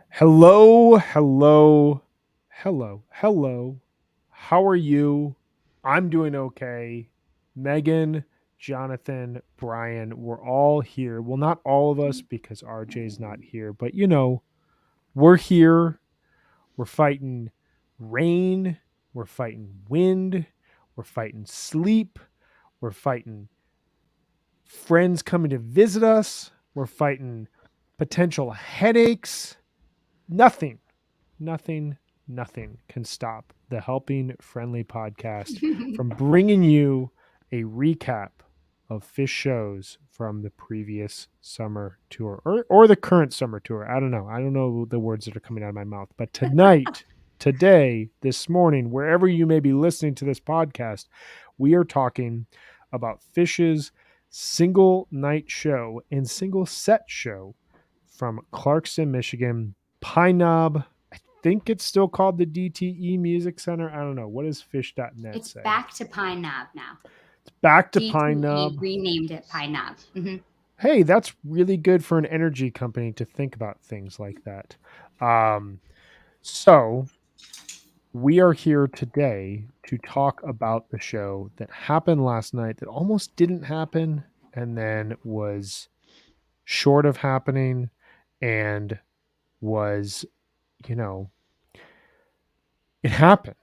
Hello, hello, hello, hello. How are you? I'm doing okay. Megan, Jonathan, Brian, we're all here. Well, not all of us because RJ's not here, but we're here. We're fighting rain. We're fighting wind. We're fighting sleep. We're fighting friends coming to visit us. We're fighting potential headaches. Nothing nothing, nothing can stop the Helping Friendly podcast from bringing you a recap of Fish shows from the previous summer tour or the current summer tour. I don't know. I don't know the words that are coming out of my mouth. But tonight, today, this morning, wherever you may be listening to this podcast, we are talking about Fish's single night show and single set show from Clarkston, Michigan, Pine Knob. Think it's still called the DTE Music Center. I don't know. What does fish.net It's say? back to Pine Knob now. It's back to Pine DTE Knob. renamed it Pine Knob. Hey, that's really good for an energy company to think about things like that. So we are here today to talk about the show that happened last night that almost didn't happen and then was short of happening and was, you know, it happened.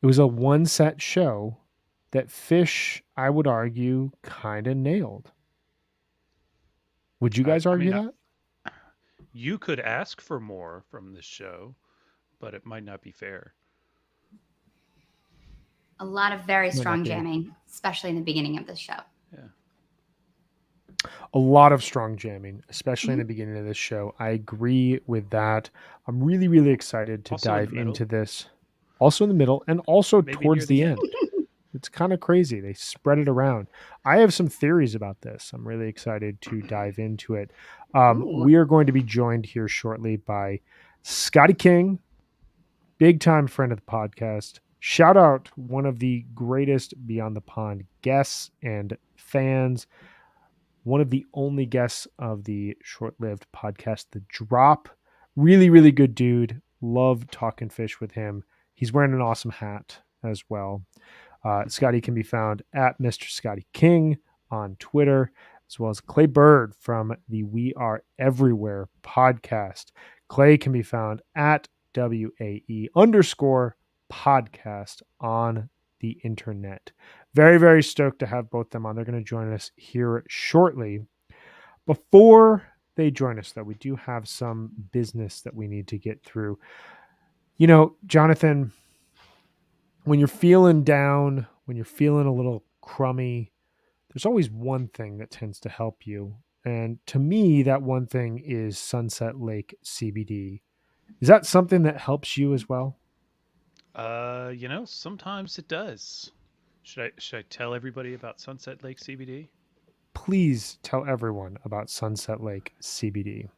It was a one set show that Fish, I would argue, kind of nailed. Would you I, guys I argue mean, I, that? you could ask for more from this show, but it might not be fair. A lot of very Might not strong be. jamming, especially in the beginning of the show. Yeah. A lot of strong jamming, especially in Mhm. the beginning of this show. I agree with that. I'm really, really excited to Also in the dive middle, into this. Also in the middle and also maybe near towards the the end. end. It's kind of crazy. They spread it around. I have some theories about this. I'm really excited to dive into it. Ooh. We are going to be joined here shortly by Scotty King, big time friend of the podcast. Shout out one of the greatest Beyond the Pond guests and fans, one of the only guests of the short lived podcast, The Drop. Really, really good dude. Love talking fish with him. He's wearing an awesome hat as well. Scotty can be found at Mr. Scotty King on Twitter, as well as Clay Bird from the We Are Everywhere podcast. Clay can be found at WAE underscore podcast on the internet. Very, very stoked to have both them on. They're going to join us here shortly. Before they join us, though, we do have some business that we need to get through. Jonathan, when you're feeling down, when you're feeling a little crummy, there's always one thing that tends to help you. And to me, that one thing is Sunset Lake CBD. Is that something that helps you as well? Sometimes it does. Should I tell everybody about Sunset Lake CBD? Please tell everyone about Sunset Lake CBD.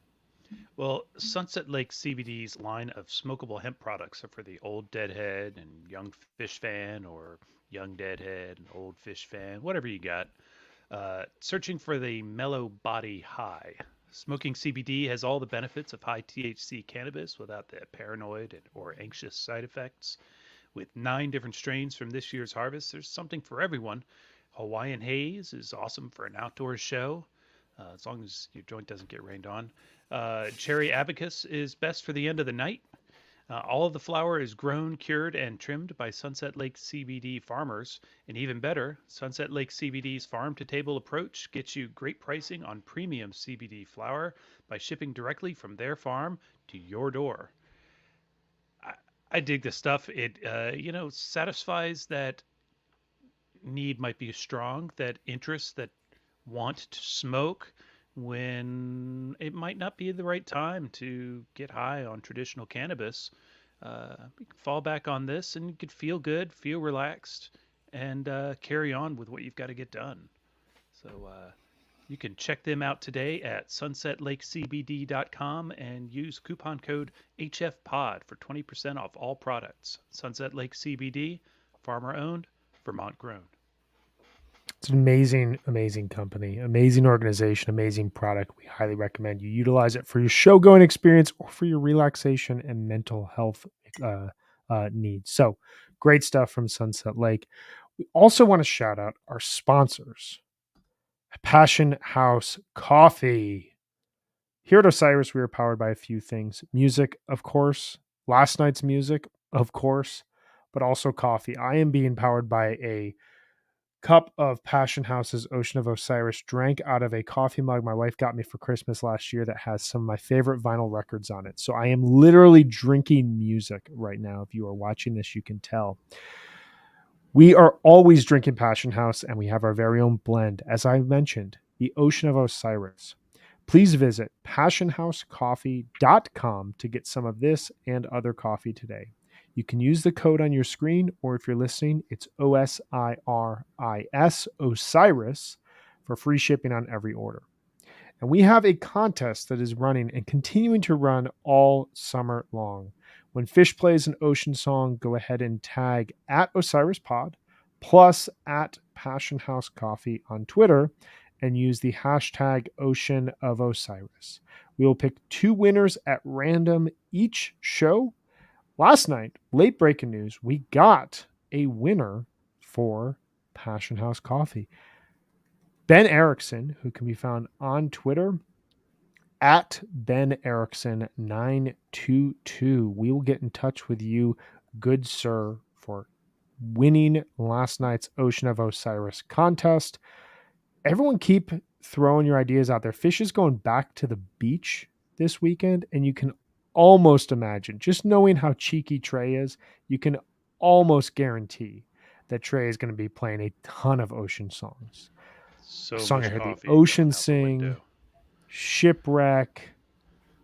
Well, Sunset Lake CBD's line of smokable hemp products are for the old deadhead and young fish fan, or young deadhead and old fish fan, whatever you got. Searching for the mellow body high. Smoking CBD has all the benefits of high THC cannabis without the paranoid or anxious side effects. With 9 different strains from this year's harvest, there's something for everyone. Hawaiian Haze is awesome for an outdoor show, as long as your joint doesn't get rained on. Cherry Abacus is best for the end of the night. All of the flower is grown, cured, and trimmed by Sunset Lake CBD farmers. And even better, Sunset Lake CBD's farm to table approach gets you great pricing on premium CBD flower by shipping directly from their farm to your door. I, I dig this stuff. It, satisfies that need might be strong, that interest, that want to smoke when it might not be the right time to get high on traditional cannabis. You can fall back on this and you could feel good, feel relaxed, and carry on with what you've got to get done. So you can check them out today at sunsetlakecbd.com and use coupon code HFPod for 20% off all products. Sunset Lake CBD, farmer owned, Vermont grown. It's an amazing, amazing company, amazing organization, amazing product. We highly recommend you utilize it for your show going experience or for your relaxation and mental health needs. So, great stuff from Sunset Lake. We also want to shout out our sponsors, Passion House Coffee. Here at Osiris, we are powered by a few things: music, of course, last night's music, of course, but also coffee. I am being powered by a cup of Passion House's Ocean of Osiris, drank out of a coffee mug my wife got me for Christmas last year that has some of my favorite vinyl records on it. So I am literally drinking music right now. If you are watching this, you can tell. We are always drinking Passion House, and we have our very own blend, as I mentioned, the Ocean of Osiris. Please visit passionhousecoffee.com to get some of this and other coffee today. You can use the code on your screen, or if you're listening, it's OSIRIS, Osiris, for free shipping on every order. And we have a contest that is running and continuing to run all summer long. When Fish plays an ocean song, go ahead and tag at OsirisPod plus at Passion House Coffee on Twitter and use the hashtag Ocean of Osiris. We will pick 2 winners at random each show. Last night, late breaking news, we got a winner for Passion House Coffee. Ben Erickson, who can be found on Twitter at Ben Erickson922. We will get in touch with you, good sir, for winning last night's Ocean of Osiris contest. Everyone keep throwing your ideas out there. Fish is going back to the beach this weekend, and you can almost imagine, just knowing how cheeky Trey is, you can almost guarantee that Trey is going to be playing a ton of ocean songs. So A song I much heard the coffee ocean going out the sing, window. Shipwreck,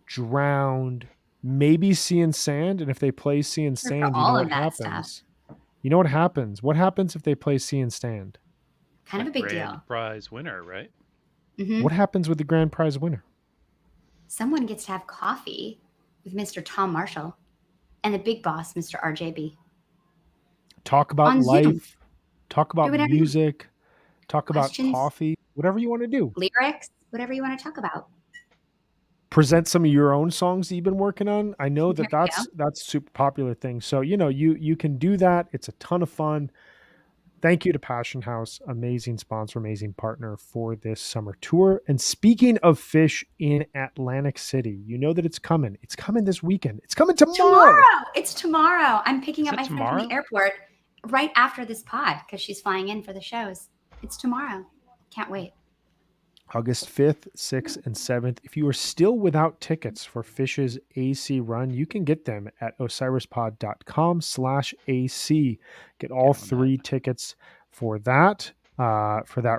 Drowned, maybe Sea and Sand. And if they play Sea and For Sand, you know all what of that stuff. happens. You know what happens? What happens if they play Sea and Stand? Kind of a big Grand deal. prize winner, right? Mhm. What happens with the grand prize winner? Someone gets to have coffee with Mr. Tom Marshall and the big boss, Mr. RJB. Talk about On Zoom. life, talk about whatever you- music, talk about Questions. coffee, whatever you want to do. Lyrics, whatever you want to talk about. Present some of your own songs that you've been working on. I know that There we that's a super popular thing. So, you can do that. It's a ton of fun. Thank you to Passion House, amazing sponsor, amazing partner for this summer tour. And speaking of Fish in Atlantic City, you know that it's coming. It's coming this weekend. It's coming tomorrow. It's tomorrow. I'm picking Is up it my friend from tomorrow? the airport right after this pod because she's flying in for the shows. It's tomorrow. Can't wait. August 5th, 6th, and 7th. If you are still without tickets for Fish's AC run, you can get them at osirispod.com/AC. Get all Get on 3 that. tickets for that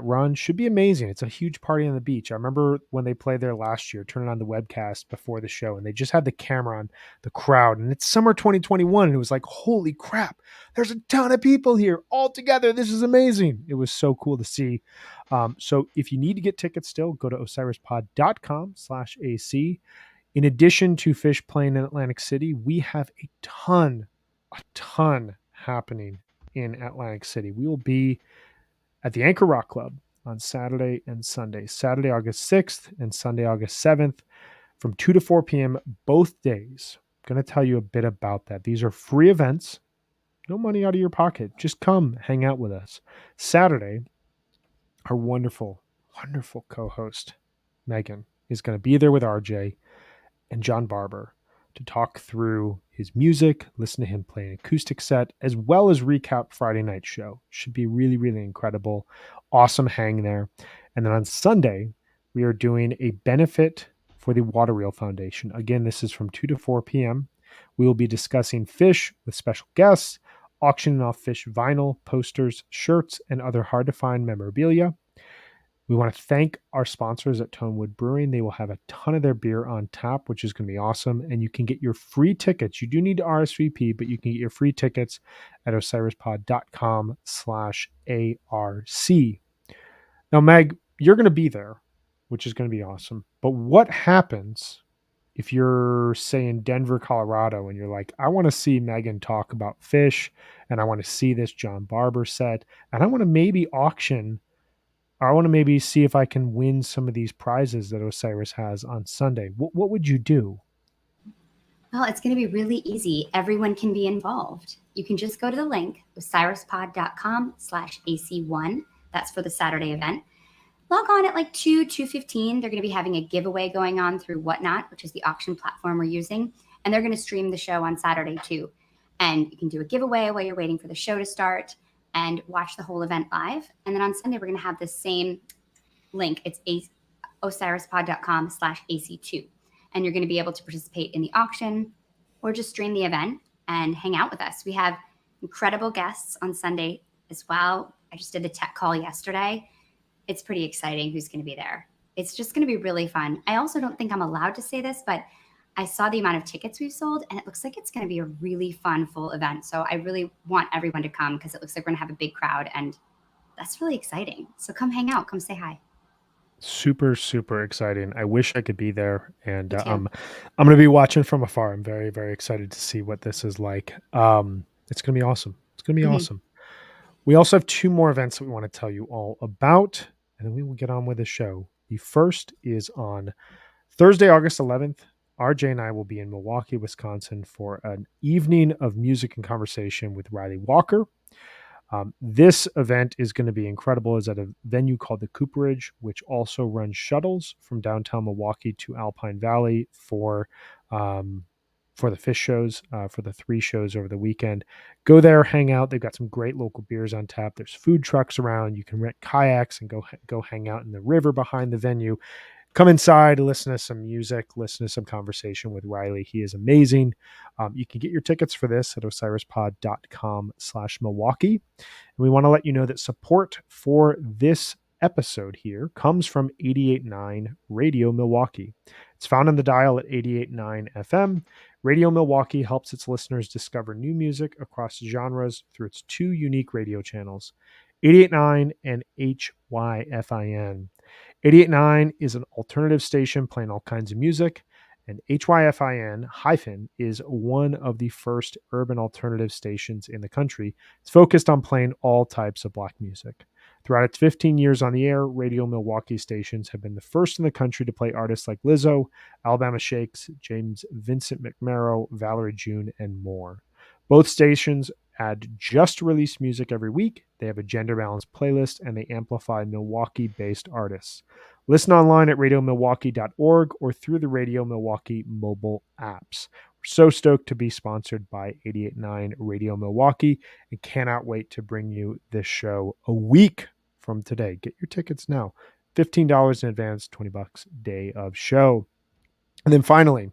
run. Should be amazing. It's a huge party on the beach. I remember when they played there last year, turning on the webcast before the show, and they just had the camera on the crowd. And it's summer 2021, and it was like, holy crap, there's a ton of people here all together. This is amazing. It was so cool to see. So if you need to get tickets still, go to osirispod.com/AC. In addition to Fish playing in Atlantic City, we have a ton happening in Atlantic City. We will be at the Anchor Rock Club on Saturday and Sunday. Saturday, August 6th and Sunday, August 7th from 2 to 4 p.m. both days. I'm going to tell you a bit about that. These are free events. No money out of your pocket. Just come hang out with us. Saturday, our wonderful co-host, Megan, is going to be there with RJ and John Barber to talk through his music, listen to him play an acoustic set, as well as recap Friday night show. Should be really, really incredible. Awesome hang there. And then on Sunday, we are doing a benefit for the Water Wheel Foundation. Again, this is from 2 to 4 p.m. We will be discussing Fish with special guests, auctioning off Fish vinyl, posters, shirts, and other hard-to-find memorabilia. We want to thank our sponsors at Tonewood Brewing. They will have a ton of their beer on tap, which is going to be awesome. And you can get your free tickets. You do need to RSVP, but you can get your free tickets at osirispod.com/ARC. Now, Meg, you're going to be there, which is going to be awesome. But what happens if you're, say, in Denver, Colorado, and you're like, I want to see Megan talk about Fish, and I want to see this John Barber set, and I want to maybe auction I want to maybe see if I can win some of these prizes that Osiris has on Sunday. What would you do? Well, it's going to be really easy. Everyone can be involved. You can just go to the link, osirispod.com/AC1. That's for the Saturday event. Log on at like 2:15. They're going to be having a giveaway going on through Whatnot, which is the auction platform we're using. And they're going to stream the show on Saturday too. And you can do a giveaway while you're waiting for the show to start and watch the whole event live. And then on Sunday, we're going to have the same link. It's osirispod.com/AC2. And you're going to be able to participate in the auction or just stream the event and hang out with us. We have incredible guests on Sunday as well. I just did the tech call yesterday. It's pretty exciting who's going to be there. It's just going to be really fun. I also don't think I'm allowed to say this, but I saw the amount of tickets we've sold, and it looks like it's going to be a really fun, full event. So I really want everyone to come because it looks like we're going to have a big crowd, and that's really exciting. So come hang out. Come say hi. Super, super exciting. I wish I could be there, and Me too. I'm going to be watching from afar. I'm very, very excited to see what this is like. It's going to be awesome. It's going to be awesome. We also have 2 more events that we want to tell you all about, and then we will get on with the show. The first is on Thursday, August 11th. RJ and I will be in Milwaukee, Wisconsin for an evening of music and conversation with Riley Walker. This event is going to be incredible. It's at a venue called the Cooperage, which also runs shuttles from downtown Milwaukee to Alpine Valley for the fish shows, for the 3 shows over the weekend. Go there, hang out. They've got some great local beers on tap. There's food trucks around. You can rent kayaks and go hang out in the river behind the venue. Come inside, listen to some music, listen to some conversation with Riley. He is amazing. You can get your tickets for this at osirispod.com/Milwaukee. And we want to let you know that support for this episode here comes from 88.9 Radio Milwaukee. It's found on the dial at 88.9 FM. Radio Milwaukee helps its listeners discover new music across genres through its 2 unique radio channels, 88.9 and HYFIN. 88.9 is an alternative station playing all kinds of music, and HYFIN is one of the first urban alternative stations in the country. It's focused on playing all types of Black music. Throughout its 15 years on the air, Radio Milwaukee stations have been the first in the country to play artists like Lizzo, Alabama Shakes, James Vincent McMorrow, Valerie June, and more. Both stations add just released music every week. They have a gender-balanced playlist, and they amplify Milwaukee-based artists. Listen online at radiomilwaukee.org or through the Radio Milwaukee mobile apps. We're so stoked to be sponsored by 88.9 Radio Milwaukee and cannot wait to bring you this show a week from today. Get your tickets now. $15 in advance, $20 day of show. And then finally,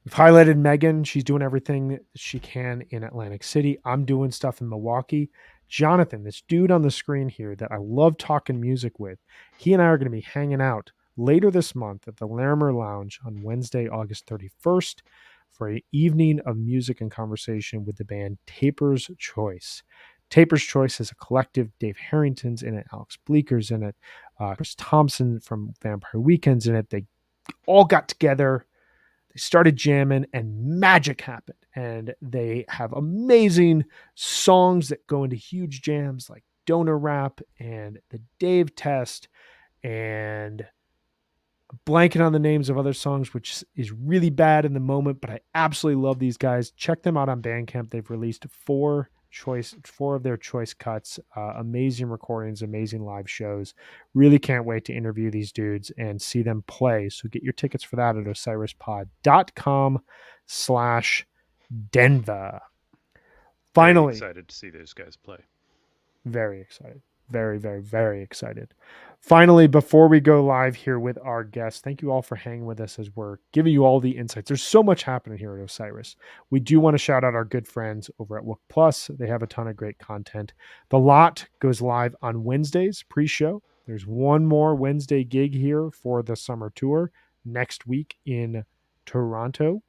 we've highlighted Megan. She's doing everything that she can in Atlantic City. I'm doing stuff in Milwaukee. Jonathan, this dude on the screen here that I love talking music with, he and I are going to be hanging out later this month at the Larimer Lounge on Wednesday, August 31st for an evening of music and conversation with the band Taper's Choice. Taper's Choice is a collective. Dave Harrington's in it. Alex Bleeker's in it. Chris Thompson from Vampire Weekend's in it. They all got together. They started jamming and magic happened. And they have amazing songs that go into huge jams like Donor Rap and the Dave Test and blanking on the names of other songs, which is really bad in the moment, but I absolutely love these guys. Check them out on Bandcamp. They've released 4 of their choice cuts, amazing recordings, amazing live shows. Really can't wait to interview these dudes and see them play. So get your tickets for that at osirispod.com/Denver. Finally, very excited to see those guys play. Very excited. Very, very, very excited. Finally, before we go live here with our guests, thank you all for hanging with us as we're giving you all the insights. There's so much happening here at Osiris. We do want to shout out our good friends over at Wook Plus. They have a ton of great content. The Lot goes live on Wednesdays, pre-show. There's one more Wednesday gig here for the summer tour next week in Toronto.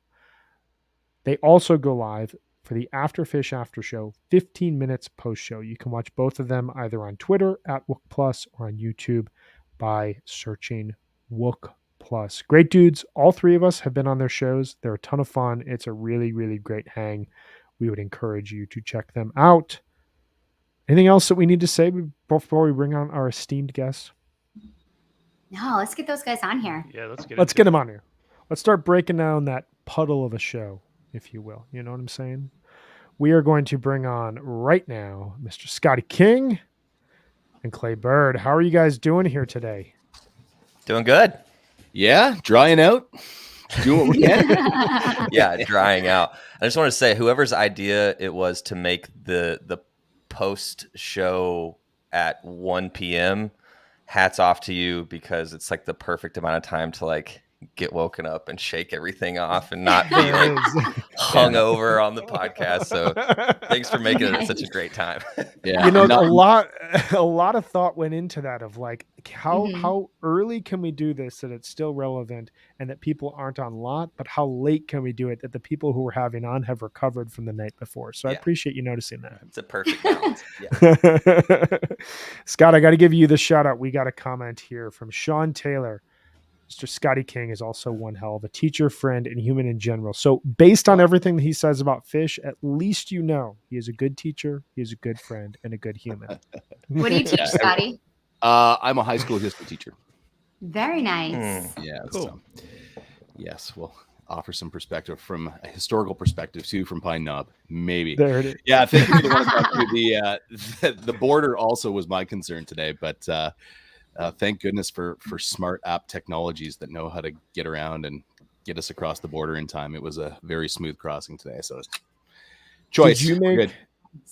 They also go live for the Afterfish After Show, 15 minutes post-show. You can watch both of them either on Twitter at Wook Plus or on YouTube by searching Wook Plus. Great dudes. All 3 of us have been on their shows. They're a ton of fun. It's a really, really great hang. We would encourage you to check them out. Anything else that we need to say before we bring on our esteemed guests? No, let's get those guys on here. Yeah, let's get Let's into get it. them on here. Let's start breaking down that puddle of a show, if you will. You know what I'm saying? We are going to bring on right now Mr. Scotty King and Clay Bird. How are you guys doing here today? Doing good. Yeah, drying out. Doing what we can. Yeah, drying out. I just want to say, whoever's idea it was to make the post show at 1 p.m. hats off to you, because it's like the perfect amount of time to like get woken up and shake everything off and not be There like it is. hungover on the podcast. So thanks for making it such a great time. Yeah, You know, and not- a lot of thought went into that of like how Mhm. how early can we do this that it's still relevant and that people aren't on lot, but how late can we do it that the people who we're having on have recovered from the night before. So I Yeah. appreciate you noticing that. It's a perfect balance. Yeah. Scott, I got to give you the shout out. We got a comment here from Sean Taylor. Mr. Scotty King is also one hell of a teacher, friend, and human in general. So, based on everything that he says about fish, at least you know he is a good teacher, he is a good friend, and a good human. What do you teach, Yeah. Scotty? I'm a high school history teacher. Very nice. Yeah, Cool. so, yes, we'll offer some perspective from a historical perspective too, from Pine Knob, maybe. There it is. Yeah, thank you for the one about the border. Also was my concern today, but thank goodness for smart app technologies that know how to get around and get us across the border in time. It was a very smooth crossing today. So, choice. Did you We're make good.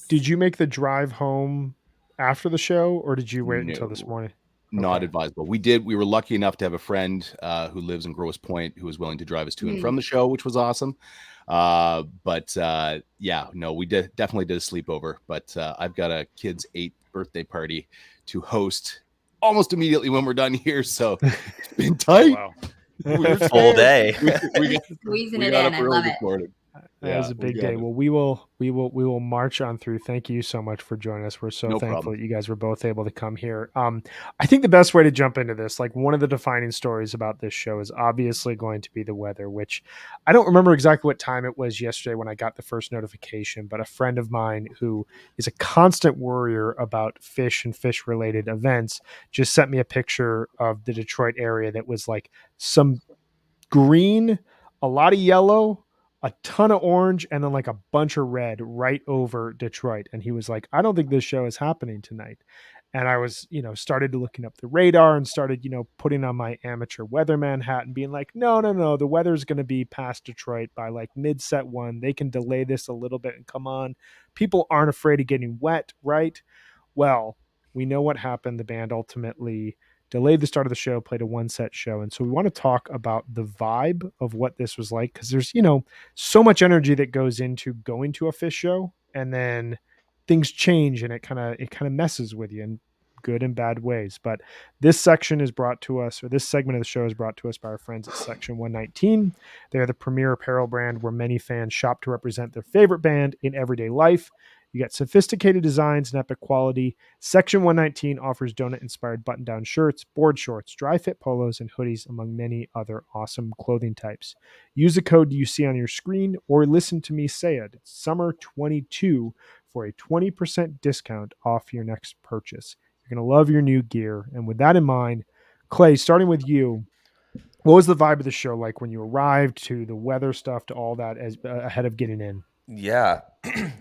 Did you make the drive home after the show, or did you wait until this No. morning? Not Okay. advisable. We were lucky enough to have a friend who lives in Grosse Pointe who was willing to drive us to and Mm. from the show, which was awesome. Yeah, no, we definitely did a sleepover. But I've got a kid's 8th birthday party to host almost immediately when we're done here. So it's been tight. Wow. We're Full scared. day. We got, Squeezing we it got in. up I early love this it. morning. That was Yeah, a we big got day. it. Well, we will march on through. Thank you so much for joining us. We're so No thankful problem. that you guys were both able to come here. I think the best way to jump into this, like one of the defining stories about this show, is obviously going to be the weather, which I don't remember exactly what time it was yesterday when I got the first notification, but a friend of mine who is a constant worrier about fish and fish related events just sent me a picture of the Detroit area that was like some green, a lot of yellow, a ton of orange, and then like a bunch of red right over Detroit. And he was like, I don't think this show is happening tonight. And I was, started looking up the radar and started, putting on my amateur weatherman hat and being like, no, the weather's going to be past Detroit by like mid set one. They can delay this a little bit and come on. People aren't afraid of getting wet, right? Well, we know what happened. The band ultimately delayed the start of the show, played a one set show. And so we want to talk about the vibe of what this was like, because there's, so much energy that goes into going to a fish show, and then things change and it kind of messes with you in good and bad ways. But this section is brought to us, or this segment of the show is brought to us by our friends at Section 119. They are the premier apparel brand where many fans shop to represent their favorite band in everyday life. You get sophisticated designs and epic quality. Section 119 offers donut-inspired button-down shirts, board shorts, dry fit polos, and hoodies, among many other awesome clothing types. Use the code you see on your screen or listen to me say it. It's summer22 for a 20% discount off your next purchase. You're going to love your new gear. And with that in mind, Clay, starting with you, what was the vibe of the show like when you arrived, to the weather stuff, to all that as ahead of getting in? Yeah.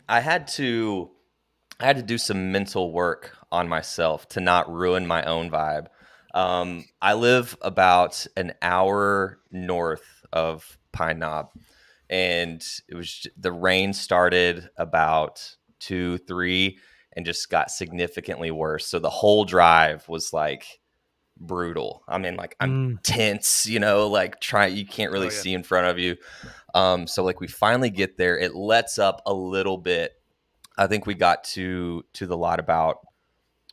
I had to do some mental work on myself to not ruin my own vibe. I live about an hour north of Pine Knob, and the rain started about 2-3 and just got significantly worse. So the whole drive was like brutal. I mean, like I'm tense, like you can't really Oh, yeah. see in front of you. So like we finally get there, it lets up a little bit. I think we got to the lot about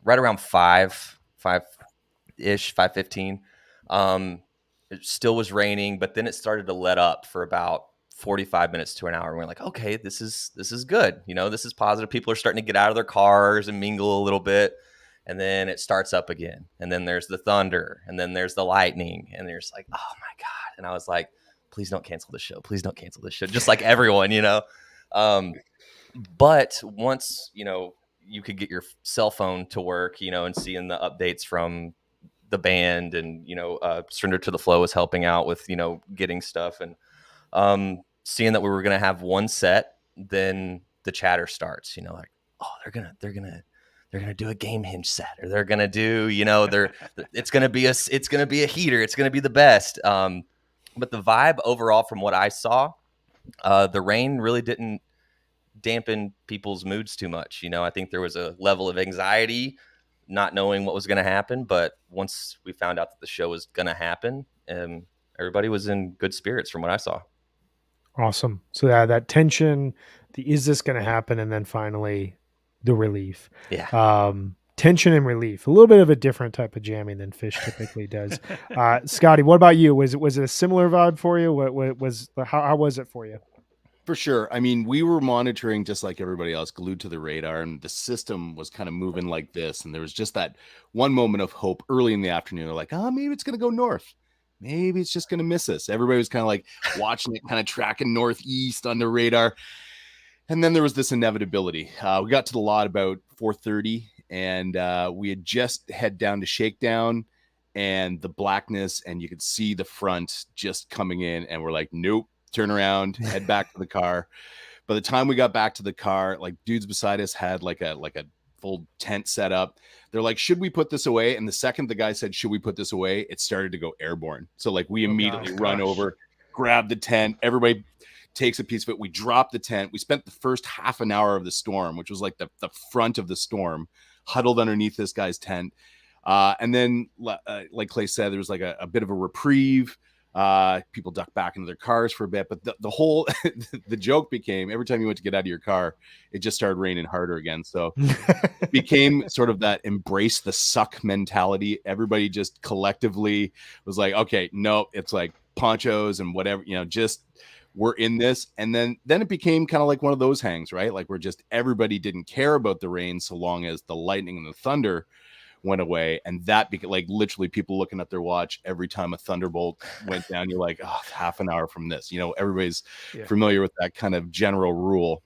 right around 5-ish, 5:15. It still was raining, but then it started to let up for about 45 minutes to an hour. And we're like, okay, this is good. This is positive. People are starting to get out of their cars and mingle a little bit. And then it starts up again. And then there's the thunder. And then there's the lightning. And there's like, oh my God. And I was like, please don't cancel the show. Please don't cancel the show. Just like everyone, But once, you could get your cell phone to work, and seeing the updates from the band, and Surrender to the Flow was helping out with getting stuff, and seeing that we were gonna have one set, then the chatter starts. Like, oh, they're gonna do a Game Hinge set, or they're gonna do it's gonna be a heater, it's gonna be the best. But the vibe overall, from what I saw, the rain really didn't dampen people's moods too much. I think there was a level of anxiety, not knowing what was going to happen. But once we found out that the show was going to happen, everybody was in good spirits from what I saw. Awesome. So that tension, is this going to happen? And then finally the relief. Yeah. Tension and relief, a little bit of a different type of jamming than Fish typically does. Scotty, what about you? Was it a similar vibe for you? How was it for you? For sure. I mean, we were monitoring just like everybody else, glued to the radar, and the system was kind of moving like this. And there was just that one moment of hope early in the afternoon. They're like, oh, maybe it's going to go north. Maybe it's just going to miss us. Everybody was kind of like watching it, kind of tracking northeast on the radar. And then there was this inevitability. We got to the lot about 4:30, and we had just head down to Shakedown, and the blackness, and you could see the front just coming in, and we're like, nope. Turn around, head back to the car. By the time we got back to the car, like, dudes beside us had like a full tent set up. They're like, should we put this away? And the second the guy said, should we put this away, it started to go airborne. So like we immediately run over, grab the tent. Everybody takes a piece of it. We drop the tent. We spent the first half an hour of the storm, which was like the front of the storm, huddled underneath this guy's tent. And then like Clay said, there was like a bit of a reprieve. People ducked back into their cars for a bit, but the whole the joke became, every time you went to get out of your car, it just started raining harder again. So it became sort of that embrace the suck mentality. Everybody just collectively was like, okay, no, it's like ponchos and whatever, just we're in this. And then it became kind of like one of those hangs, right? Like everybody didn't care about the rain so long as the lightning and the thunder went away. And that like literally people looking at their watch every time a thunderbolt went down. You're like, oh, half an hour from this, everybody's familiar with that kind of general rule.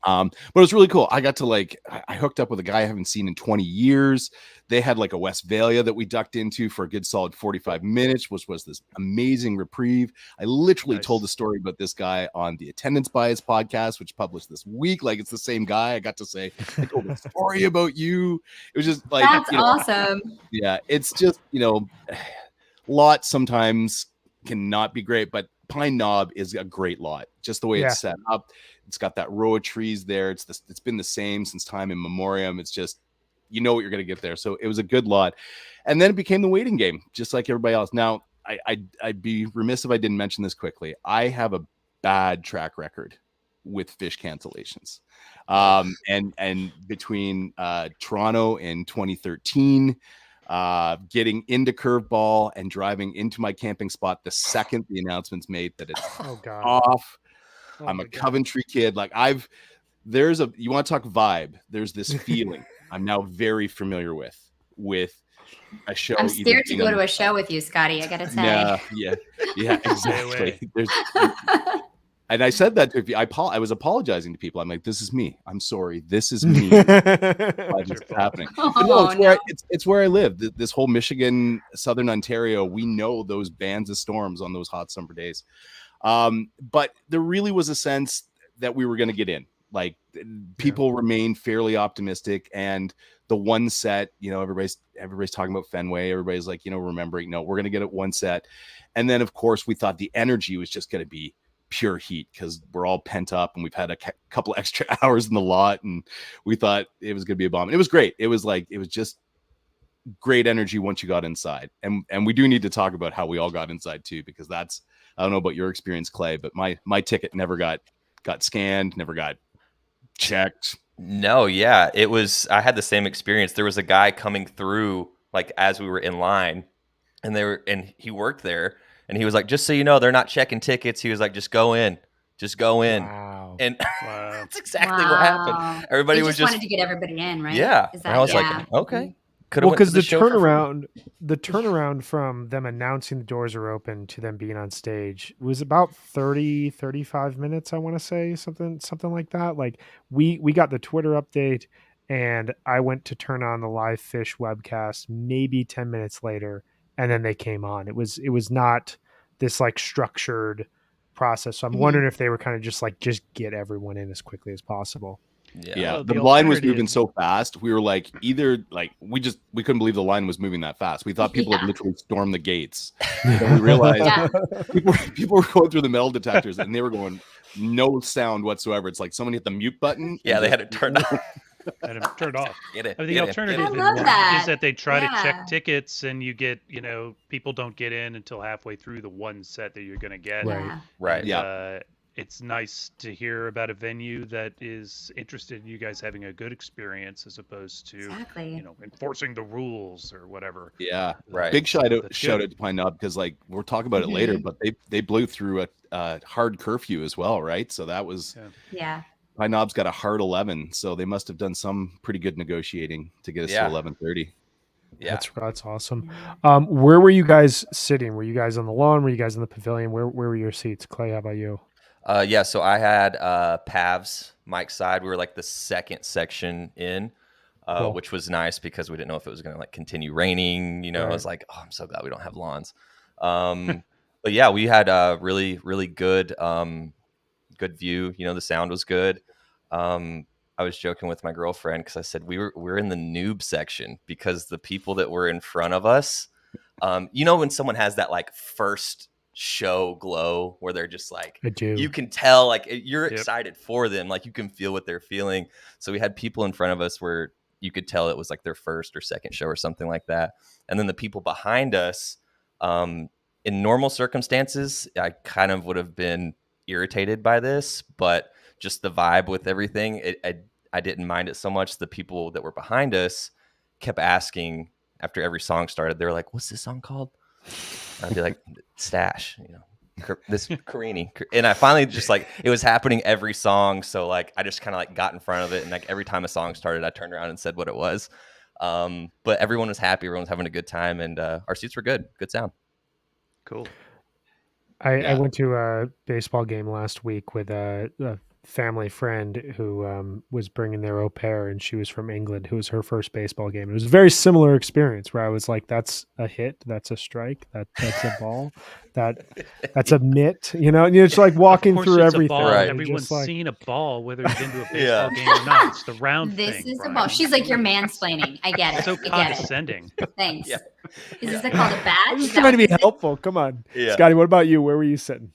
But it was really cool. I got to I hooked up with a guy I haven't seen in 20 years. They had like a Westphalia that we ducked into for a good solid 45 minutes, which was this amazing reprieve. I literally told the story about this guy on the Attendance Bias podcast, which published this week. Like, it's the same guy. I got to say, I told a story about you. It was just like, that's awesome. Yeah. It's just, lot sometimes cannot be great, but Pine Knob is a great lot. Just the way it's set up. It's got that row of trees there. It's been the same since time in memoriam. It's just, what you're going to get there. So it was a good lot. And then it became the waiting game, just like everybody else. Now, I'd be remiss if I didn't mention this quickly. I have a bad track record with fish cancellations. And between Toronto in 2013, getting into Curveball and driving into my camping spot the second the announcement's made that it's off. I'm a Coventry kid. Like you want to talk vibe. There's this feeling I'm now very familiar with a show. I'm scared to go to a show with you, Scotty. I gotta say. Yeah, exactly. And I said that to I was apologizing to people. I'm like, this is me. I'm sorry. This is me. It's happening. It's where I live. This whole Michigan, Southern Ontario, we know those bands of storms on those hot summer days. But there really was a sense that we were going to get in. Like, people remain fairly optimistic, and the one set, everybody's talking about Fenway. Everybody's like, remembering, no, we're going to get it one set. And then of course we thought the energy was just going to be pure heat because we're all pent up and we've had a couple extra hours in the lot, and we thought it was going to be a bomb. And it was great. It was just great energy once you got inside. And we do need to talk about how we all got inside too, because I don't know about your experience, Clay, but my ticket never got scanned, never got checked. No, yeah, I had the same experience. There was a guy coming through like as we were in line, and he worked there, and he was like, just so you know, they're not checking tickets. He was like, just go in. Wow. And that's exactly what happened. Everybody was just wanted to get everybody in, right? Yeah. And I was like, okay. Well, because the turnaround from them announcing the doors are open to them being on stage was about 35 minutes. I want to say something like that. Like we got the Twitter update, and I went to turn on the live fish webcast maybe 10 minutes later, and then they came on. It was not this like structured process. So I'm Mhm. wondering if they were kind of just get everyone in as quickly as possible. Yeah, Well, the the line was moving alternative- so fast. We were like, either like we couldn't believe the line was moving that fast. We thought people had Yeah. literally stormed the gates. Then we realized Yeah. people were going through the metal detectors and they were going no sound whatsoever. It's like someone hit the mute button. Yeah, and they just- had it turned off. Had them turned off. Get it. I mean, the get it, alternative get I it. love that. is that they try to Yeah. check tickets, and you get, people don't get in until halfway through the one set that you're going to get. Right. Yeah. Right. And, Yeah. it's nice to hear about a venue that is interested in you guys having a good experience, as opposed to, Exactly. enforcing the rules or whatever. Yeah. Right. Big shout out That's shout good. out to Pine Knob because like we'll talk about it later, Mhm. but they blew through a hard curfew as well, right? So that was Yeah. Pine Knob's got a hard 11, so they must have done some pretty good negotiating to get us Yeah. to 11:30. Yeah. That's awesome. Where were you guys sitting? Were you guys on the lawn? Were you guys in the pavilion? Where were your seats? Clay, how about you? Yeah, so I had Pav's Mike's side. We were like the second section in, Cool. which was nice because we didn't know if it was going to like continue raining. I Right. was like, oh, I'm so glad we don't have lawns. But yeah, we had a really, really good view. The sound was good. I was joking with my girlfriend because I said we're in the noob section because the people that were in front of us, when someone has that like first show glow where they're just like, I do. you can tell like you're Yep. excited for them, like you can feel what they're feeling. So we had people in front of us where you could tell it was like their first or second show or something like that. And then the people behind us, in normal circumstances, I kind of would have been irritated by this, but just the vibe with everything, I didn't mind it so much. The people that were behind us kept asking after every song started. They were like, "What's this song called?" I'd be like, "Stash," this Carini. And I finally just like, it was happening every song. So like, I just kind of like got in front of it. And like every time a song started, I turned around and said what it was. But everyone was happy. Everyone was having a good time. And our seats were good. Good sound. Cool. I Yeah. went to a baseball game last week with a family friend who was bringing their au pair, and she was from England. Who was her first baseball game. It was a very similar experience where I was like, "That's a hit. That's a strike. That's a ball. That's a mitt." It's like walking Of course through it's everything. a ball. Right. and Everyone's just like, seen a ball, whether you've been to a baseball Yeah. game or not. It's the round This thing. is a Brian. ball. She's like, you're mansplaining. I get it. so I get it. condescending. Thanks. Yeah. Is this called a bat? I'm Is just that trying to what be this is? helpful. Come on, Yeah. Scotty. What about you? Where were you sitting?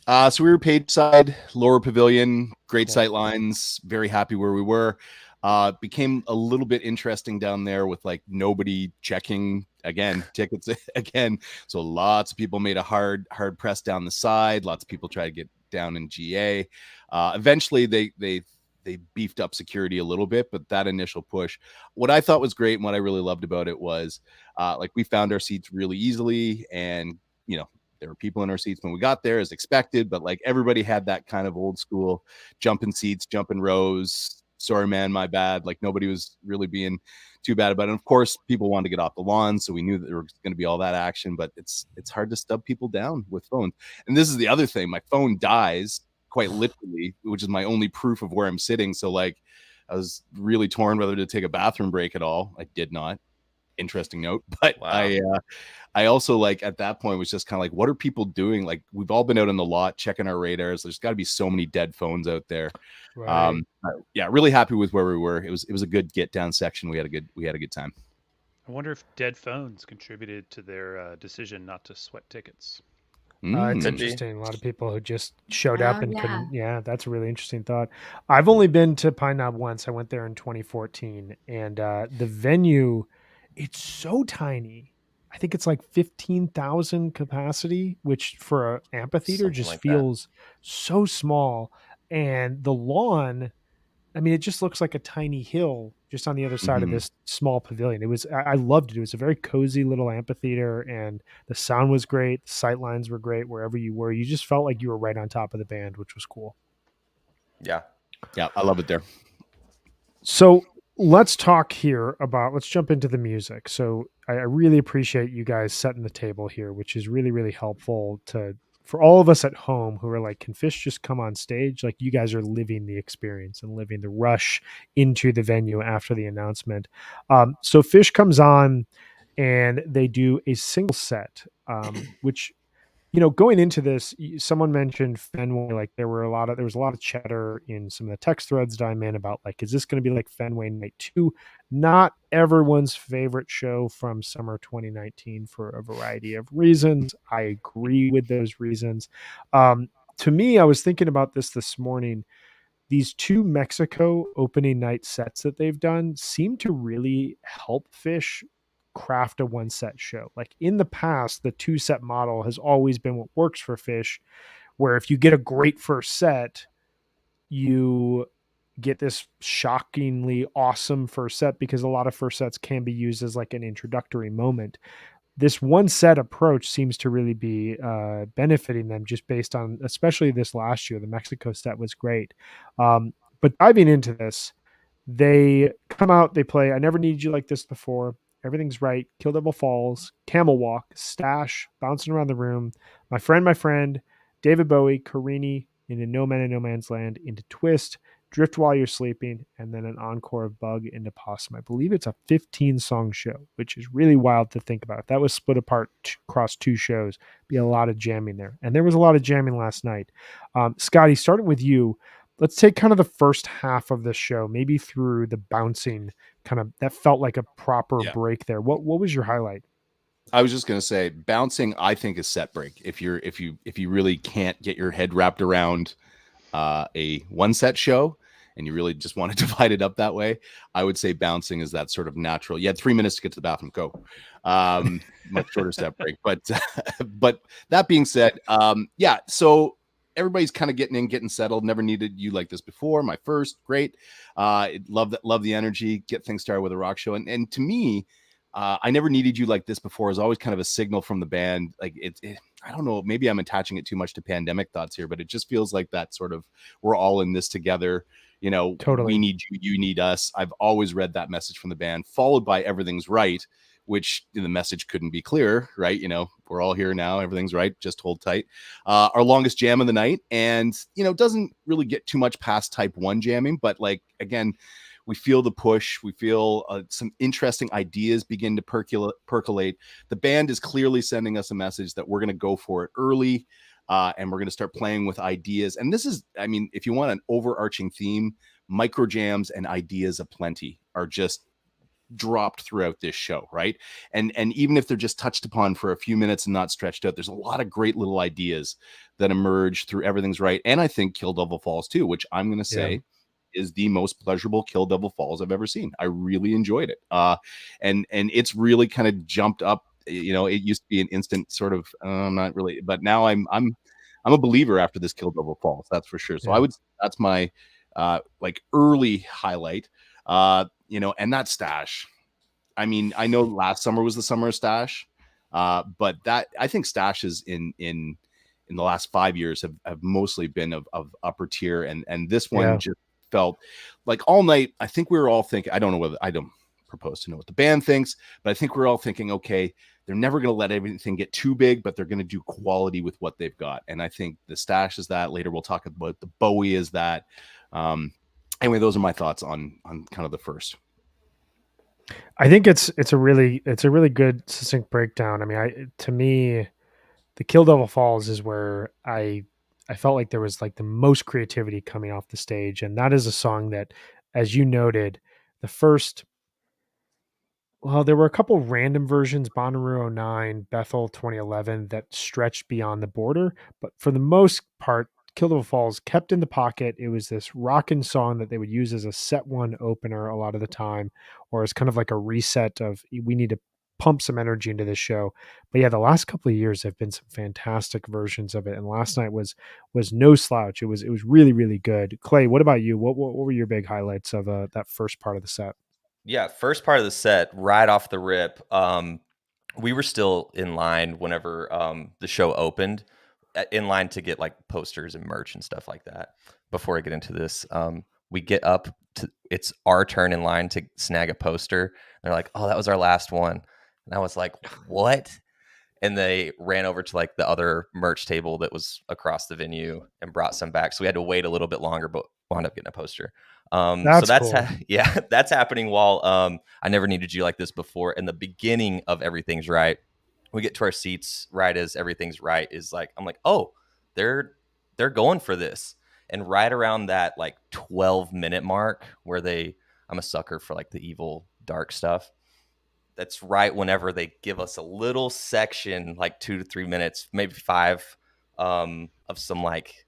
So we were page side, lower pavilion, great Cool. sight lines, very happy where we were. Became a little bit interesting down there with like nobody checking tickets again. So lots of people made a hard press down the side. Lots of people try to get down in GA. Eventually they beefed up security a little bit, but that initial push, what I thought was great and what I really loved about it was like we found our seats really easily, and there were people in our seats when we got there as expected, but like everybody had that kind of old school jumping seats, jumping rows. Sorry, man, my bad. Like nobody was really being too bad about it. And of course, people wanted to get off the lawn, so we knew that there was going to be all that action. But it's hard to stub people down with phones. And this is the other thing: my phone dies quite literally, which is my only proof of where I'm sitting. So like, I was really torn whether to take a bathroom break at all. I did not. Interesting note, but Wow. I also like at that point was just kind of like, what are people doing? Like we've all been out in the lot checking our radars. There's got to be so many dead phones out there. Right. Yeah, really happy with where we were. It was a good get down section. We had a good time. I wonder if dead phones contributed to their decision not to sweat tickets. It's Could be. interesting. A lot of people who just showed up Oh, and yeah. couldn't. Yeah, that's a really interesting thought. I've only been to Pine Knob once. I went there in 2014, and the venue, it's so tiny. I think it's like 15,000 capacity, which for an amphitheater Something just like that. feels so small. And the lawn, I mean, it just looks like a tiny hill just on the other side of Mhm. this small pavilion. I loved it. It was a very cozy little amphitheater, and the sound was great. The sight lines were great wherever you were. You just felt like you were right on top of the band, which was cool. Yeah. Yeah, I love it there. So let's jump into the music. So I really appreciate you guys setting the table here, which is really, really helpful for all of us at home who are like, can Fish just come on stage? Like, you guys are living the experience and living the rush into the venue after the announcement. So Fish comes on and they do a single set, which, going into this, someone mentioned Fenway. Like, there was a lot of chatter in some of the text threads that I'm in about, like, is this going to be like Fenway Night 2? Not everyone's favorite show from summer 2019 for a variety of reasons. I agree with those reasons. To me, I was thinking about this morning. These two Mexico opening night sets that they've done seem to really help Fish craft a one set show. Like, in the past, the two set model has always been what works for Fish, where if you get a great first set, you get this shockingly awesome first set, because a lot of first sets can be used as like an introductory moment. This one set approach seems to really be benefiting them, just based on, especially this last year, the Mexico set was great. But diving into this, they come out, they play I Never Needed You Like This Before, Everything's Right, Kill Devil Falls, Camel Walk, Stash, Bouncing Around the Room, My Friend, David Bowie, Carini, Into No Man in No Man's Land, Into Twist, Drift While You're Sleeping, and then an encore of Bug into Possum. I believe it's a 15-song show, which is really wild to think about. If that was split apart across two shows, be a lot of jamming there. And there was a lot of jamming last night. Scotty, starting with you, let's take kind of the first half of the show, maybe through the bouncing, kind of that felt like a proper break there. What was your highlight? I was just going to say, bouncing, I think, is set break. If you really can't get your head wrapped around a one set show and you really just want to divide it up that way, I would say bouncing is that sort of natural. You had 3 minutes to get to the bathroom, go. Much shorter set break. But that being said, so everybody's kind of getting settled. Never Needed You Like This Before. My first, great. Love the energy. Get things started with a rock show. And to me, I Never Needed You Like This Before is always kind of a signal from the band. Like I don't know, maybe I'm attaching it too much to pandemic thoughts here, but it just feels like that sort of, we're all in this together. Totally. We need you, you need us. I've always read that message from the band, followed by Everything's Right, which the message couldn't be clearer, right? We're all here now. Everything's right. Just hold tight. Our longest jam of the night. And, doesn't really get too much past type 1 jamming, but like, again, we feel the push. We feel some interesting ideas begin to percolate. The band is clearly sending us a message that we're going to go for it early. And we're going to start playing with ideas. And this is, if you want an overarching theme, micro jams and ideas aplenty are just dropped throughout this show, right? And even if they're just touched upon for a few minutes and not stretched out, there's a lot of great little ideas that emerge through Everything's Right. And I think Kill Devil Falls too, which I'm going to say is the most pleasurable Kill Devil Falls I've ever seen. I really enjoyed it. And it's really kind of jumped up. It used to be an instant sort of, not really, but now I'm a believer after this Kill Devil Falls, that's for sure. So that's my like early highlight. And that Stash. I know last summer was the summer of Stash, but that, I think Stash is in the last 5 years have mostly been of upper tier, and this one just felt like all night. I think we were all thinking, I don't propose to know what the band thinks, but I think we're all thinking, okay, they're never going to let everything get too big, but they're going to do quality with what they've got. And I think the Stash is that. Later we'll talk about the Bowie is that. Anyway, those are my thoughts on kind of the first. I think it's a really good succinct breakdown. To me, the Kill Devil Falls is where I felt like there was like the most creativity coming off the stage, and that is a song that, as you noted, the first. Well, there were a couple random versions, Bonnaroo 09, Bethel 2011, that stretched beyond the border, but for the most part, Kill Devil Falls kept in the pocket. It was this rockin' song that they would use as a set one opener a lot of the time, or as kind of like a reset of, we need to pump some energy into this show. But yeah, the last couple of years have been some fantastic versions of it, and last night was no slouch. It was really, really good. Clay, what about you? What were your big highlights of that first part of the set? Yeah, first part of the set, right off the rip, we were still in line whenever the show opened, in line to get like posters and merch and stuff like that. Before I get into this, we get up to, it's our turn in line to snag a poster. They're like, "Oh, that was our last one," and I was like, "What?" and they ran over to like the other merch table that was across the venue and brought some back. So we had to wait a little bit longer, but wound up getting a poster. So That's that's cool. yeah, that's happening while I Never Needed You Like This Before. In the beginning of Everything's Right, we get to our seats right as Everything's Right is like, I'm like, oh, they're going for this. And right around that like 12-minute mark where I'm a sucker for like the evil dark stuff. That's right whenever they give us a little section, like 2 to 3 minutes, maybe 5, of some like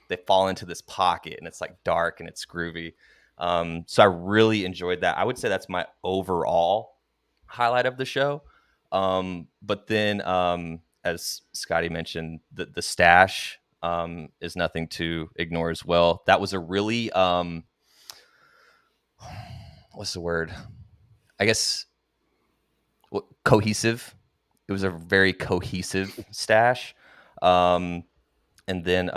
they fall into this pocket and it's like dark and it's groovy. So I really enjoyed that. I would say that's my overall highlight of the show. But then, as Scotty mentioned, the stash is nothing to ignore as well. That was a really what's the word? I guess cohesive. It was a very cohesive stash. And then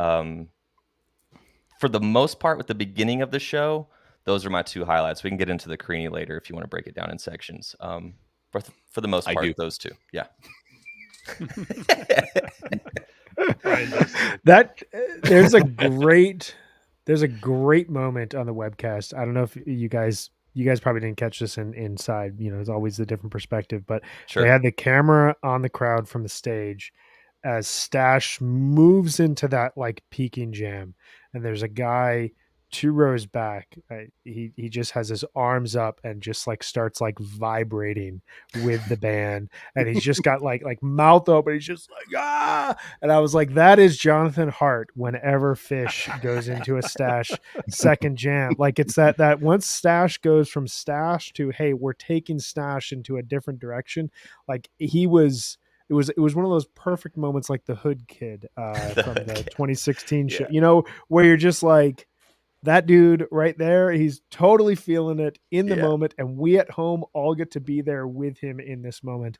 for the most part, with the beginning of the show, those are my two highlights. We can get into the Creanie later if you want to break it down in sections. For the most I part, do. those two. Yeah. Brian does too. That there's a great moment on the webcast. I don't know if you guys probably didn't catch this inside. You know, it's always a different perspective, but Sure. they had the camera on the crowd from the stage as Stash moves into that like peaking jam, and there's a guy 2 rows back. He just has his arms up and just like starts like vibrating with the band, and he's just got like mouth open. He's just like ah, and I was like, that is Jonathan Hart whenever Fish goes into a Stash second jam. Like it's that once Stash goes from Stash to hey, we're taking Stash into a different direction. Like he was. It was one of those perfect moments like the Hood Kid from the 2016 show, Yeah. you know, where you're just like, that dude right there, he's totally feeling it in the Yeah. moment, and we at home all get to be there with him in this moment.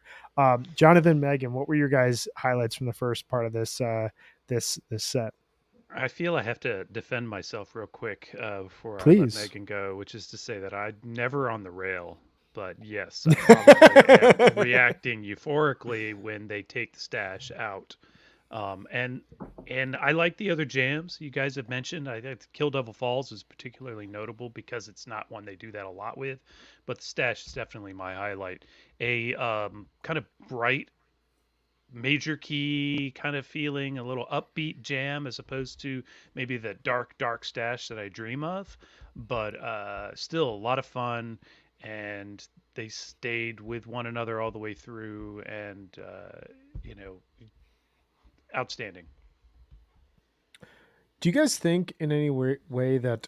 Jonathan, Megan, what were your guys' highlights from the first part of this this set? I feel I have to defend myself real quick before I let Please. Megan go, which is to say that I'm never on the rail, but yes, I probably am reacting euphorically when they take the stash out. And I like the other jams you guys have mentioned. I think Kill Devil Falls is particularly notable because it's not one they do that a lot with, but the stash is definitely my highlight. A kind of bright major key kind of feeling, a little upbeat jam as opposed to maybe the dark stash that I dream of, but still a lot of fun, and they stayed with one another all the way through, and you know, outstanding. Do you guys think in any way that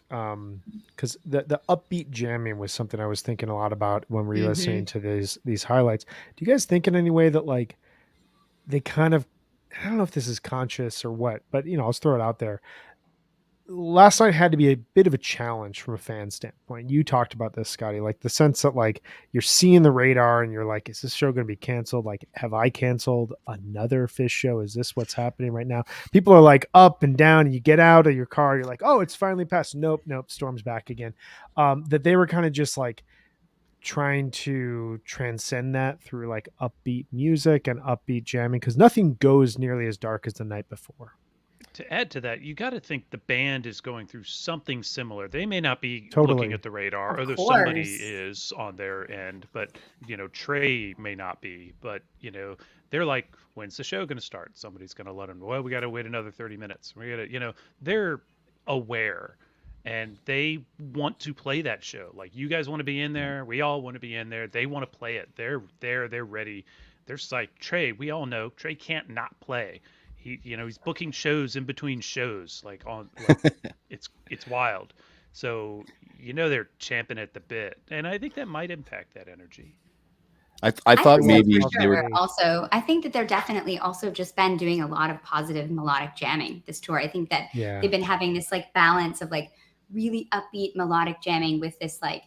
because the upbeat jamming was something I was thinking a lot about when we were listening to these highlights. Do you guys think in any way that like they kind of, I don't know if this is conscious or what, but you know, I'll throw it out there. Last night had to be a bit of a challenge from a fan standpoint. You talked about this, Scotty, like the sense that like you're seeing the radar and you're like, is this show going to be canceled? Like, have I canceled another Fish show? Is this what's happening right now? People are like up and down, and you get out of your car. You're like, oh, it's finally passed. Nope. Storm's back again. That they were kind of just like trying to transcend that through like upbeat music and upbeat jamming, because nothing goes nearly as dark as the night before. To add to that, you got to think the band is going through something similar. They may not be Totally. looking at the radar, Of although course. somebody is on their end, but you know, Trey may not be. But you know, they're like, when's the show going to start? Somebody's going to let them. Well, we got to wait another 30 minutes. We got to, you know, they're aware, and they want to play that show. Like you guys want to be in there, we all want to be in there. They want to play it. They're there. They're ready. They're psyched. Trey, we all know Trey can't not play. He, you know, he's booking shows in between shows, like on, like, it's wild. So you know they're champing at the bit, and I think that might impact that energy. I I thought think so maybe for they were. sure. Also, I think that they're definitely also just been doing a lot of positive melodic jamming this tour. I think that Yeah. they've been having this like balance of like really upbeat melodic jamming with this like,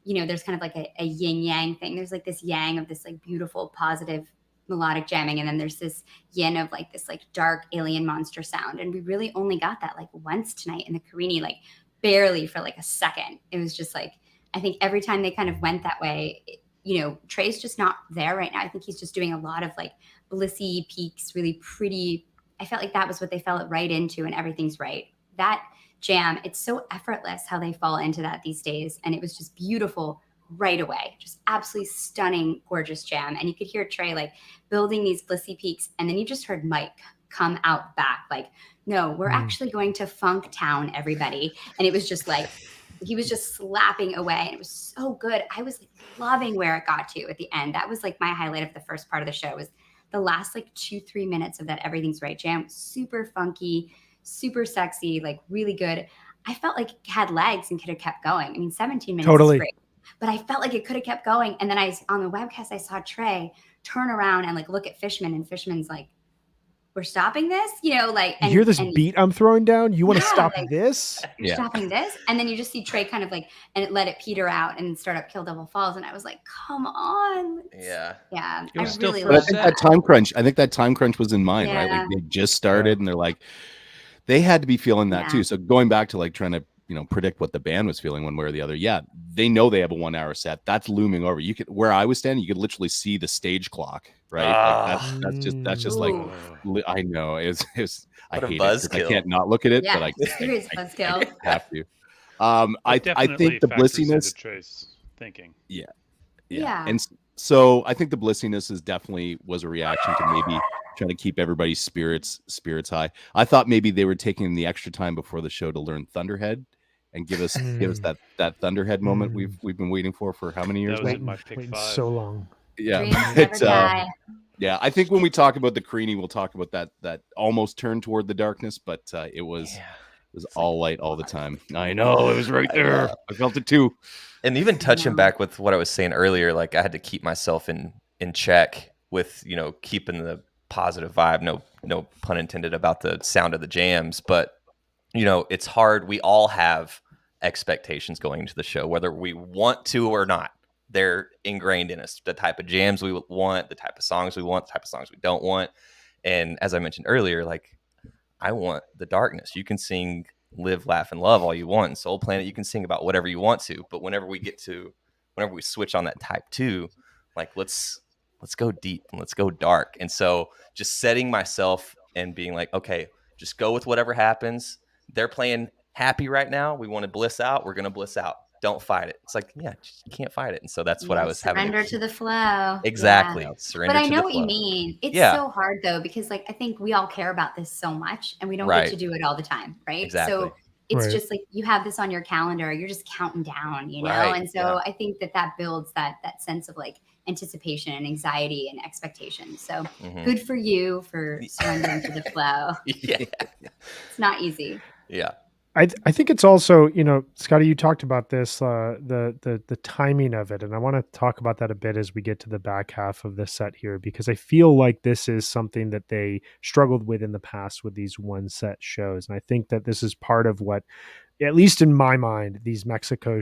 you know, there's kind of like a yin yang thing. There's like this yang of this like beautiful positive melodic jamming, and then there's this yin of like this like dark alien monster sound. And we really only got that like once tonight in the Carini, like barely for like a second. It was just like, I think every time they kind of went that way, you know, Trey's just not there right now. I think he's just doing a lot of like blissy peaks, really pretty. I felt like that was what they fell right into, and everything's right. That jam, it's so effortless how they fall into that these days. And it was just beautiful right away. Just absolutely stunning, gorgeous jam. And you could hear Trey like building these blissy peaks. And then you just heard Mike come out back like, no, we're actually going to Funk Town, everybody. And it was just like, he was just slapping away. And it was so good. I was like loving where it got to at the end. That was like my highlight of the first part of the show, was the last like 2-3 minutes of that Everything's Right jam. Super funky, super sexy, like really good. I felt like it had legs and could have kept going. I mean, 17 minutes Totally. is great, but I felt like it could have kept going. And then on the webcast, I saw Trey turn around and like look at Fishman, and Fishman's like, we're stopping this, you know, like, You hear this beat I'm throwing down? You want to Yeah, stop like- this? you're stopping this. And then you just see Trey kind of like, and it let it peter out and start up Kill Devil Falls. And I was like, come on. Yeah. Yeah. It was I still really But I loved think set. that time crunch. I think that time crunch was in mind, right? Yeah. Like they just started, and they're like, they had to be feeling that Yeah. too. So going back to like trying to predict what the band was feeling one way or the other. Yeah, they know they have a 1 hour set that's looming over. You could, where I was standing, you could literally see the stage clock, right? Like that's just like, Ooh. I know it's I What a hate it 'cause I buzzkill. can't not look at it, Yeah, but serious I buzzkill. have to. It I definitely think the factors into blissiness. Trey's thinking. Yeah. And so I think the blissiness is definitely was a reaction to maybe trying to keep everybody's spirits high. I thought maybe they were taking the extra time before the show to learn Thunderhead and give us that Thunderhead moment we've been waiting for how many years That was now? in my pick Waiting 5. so long. Yeah, Dreams but, never die. yeah. I think when we talk about the Creanie, we'll talk about that almost turn toward the darkness, but it was all light all the time. I know, it was right there. I felt it too. And even touching know. back with what I was saying earlier, like I had to keep myself in check with, keeping the positive vibe. No pun intended about the sound of the jams, but it's hard. We all have expectations going into the show, whether we want to or not. They're ingrained in us. The type of jams we want, the type of songs we want, the type of songs we don't want. And as I mentioned earlier, like I want the darkness. You can sing Live, Laugh, and Love all you want. In Soul Planet, you can sing about whatever you want to. But whenever we switch on that type 2, like let's go deep and let's go dark. And so just setting myself and being like, okay, just go with whatever happens. They're playing happy right now. We want to bliss out. We're going to bliss out. Don't fight it. It's like, yeah, just, you can't fight it. And so that's what I was having. Surrender to the flow. Exactly. Yeah. Surrender But I to know the what flow. you mean. It's Yeah. so hard though, because like I think we all care about this so much, and we don't Right. get to do it all the time, right? Exactly. So it's Right. just like you have this on your calendar, you're just counting down, you know? Right, And so I think that builds that sense of like anticipation and anxiety and expectation. So Mhm. good for you for surrendering to the flow. Yeah. It's not easy. Yeah. I think it's also, Scotty, you talked about this, the timing of it, and I want to talk about that a bit as we get to the back half of the set here, because I feel like this is something that they struggled with in the past with these one set shows, and I think that this is part of what, at least in my mind, these Mexico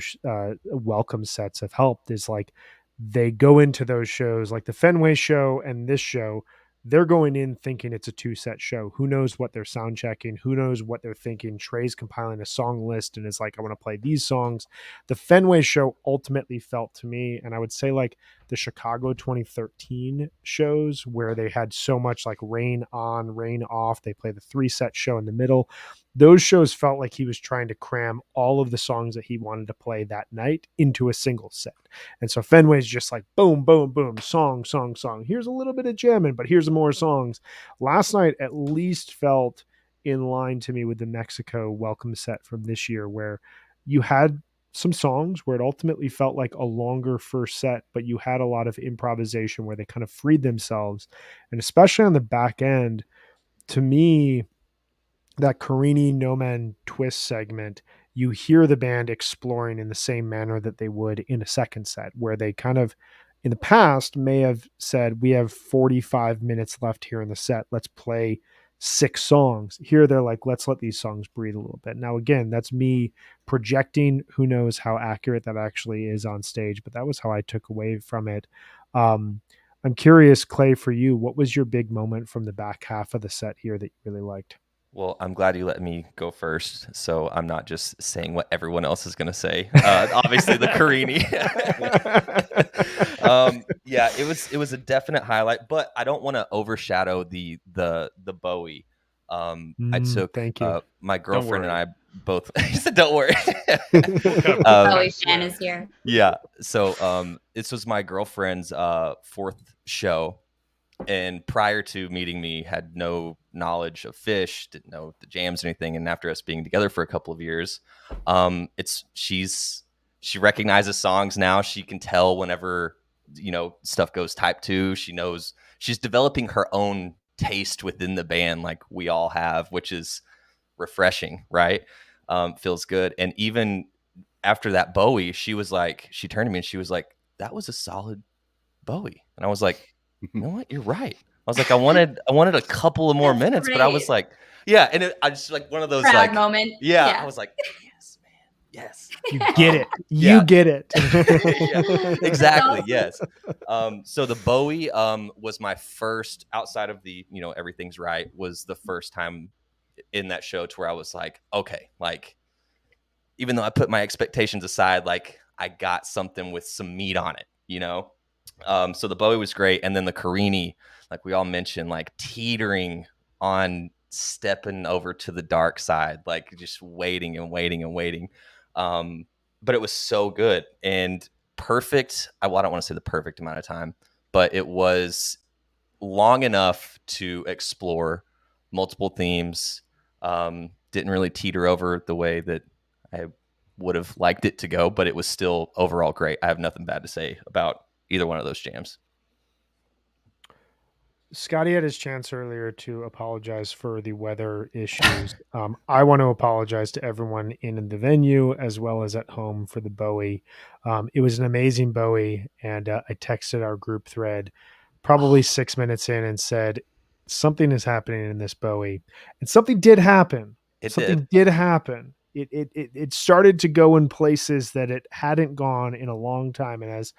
welcome sets have helped, is like they go into those shows like the Fenway show and this show. They're going in thinking it's a 2-set show. Who knows what they're sound checking? Who knows what they're thinking? Trey's compiling a song list and is like, I want to play these songs. The Fenway show ultimately felt to me, and I would say like the Chicago 2013 shows where they had so much like rain on, rain off. They play the 3-set show in the middle. Those shows felt like he was trying to cram all of the songs that he wanted to play that night into a single set. And so Fenway's just like boom, boom, boom, song, song, song. Here's a little bit of jamming, but here's more songs. Last night at least felt in line to me with the Mexico welcome set from this year, where you had some songs where it ultimately felt like a longer first set, but you had a lot of improvisation where they kind of freed themselves. And especially on the back end, to me, that Carini No Man twist segment, you hear the band exploring in the same manner that they would in a second set, where they kind of in the past may have said, we have 45 minutes left here in the set. Let's play 6 songs. Here they're like, let's let these songs breathe a little bit. Now, again, that's me projecting. Who knows how accurate that actually is on stage, but that was how I took away from it. I'm curious, Clay, for you, what was your big moment from the back half of the set here that you really liked? Well, I'm glad you let me go first, so I'm not just saying what everyone else is going to say. Obviously, the Carini. Yeah, it was a definite highlight, but I don't want to overshadow the Bowie. I took Thank you. my girlfriend and worry. I both. He said, "Don't worry." We'll cover it. Bowie I fan swear. is here. Yeah. So this was my girlfriend's fourth show. And prior to meeting me, had no knowledge of Fish, didn't know the jams or anything. And after us being together for a couple of years, she recognizes songs now. She can tell whenever stuff goes type 2. She knows she's developing her own taste within the band, like we all have, which is refreshing, right? Feels good. And even after that Bowie, she turned to me and she was like, "That was a solid Bowie." And I was like, "You know what? You're right." I was like, I wanted a couple of more That's minutes, but I was great. like, yeah. And I just like one of those Proud moment. yeah, Yeah. I was like, yes, man. Yes. You get it. Yeah. You get it. Yeah, exactly. awesome. Yes. So the Bowie was my first, outside of the, Everything's Right, was the first time in that show to where I was like, okay, like, even though I put my expectations aside, like I got something with some meat on it, So the Bowie was great. And then the Carini, like we all mentioned, like teetering on stepping over to the dark side, like just waiting and waiting and waiting. But it was so good and perfect. I don't want to say the perfect amount of time, but it was long enough to explore multiple themes. Didn't really teeter over the way that I would have liked it to go, but it was still overall great. I have nothing bad to say about either one of those jams. Scotty had his chance earlier to apologize for the weather issues. I want to apologize to everyone in the venue as well as at home for the Bowie. It was an amazing Bowie, and I texted our group thread probably 6 minutes in and said, something is happening in this Bowie. And something did happen. Something did happen. It started to go in places that it hadn't gone in a long time. And as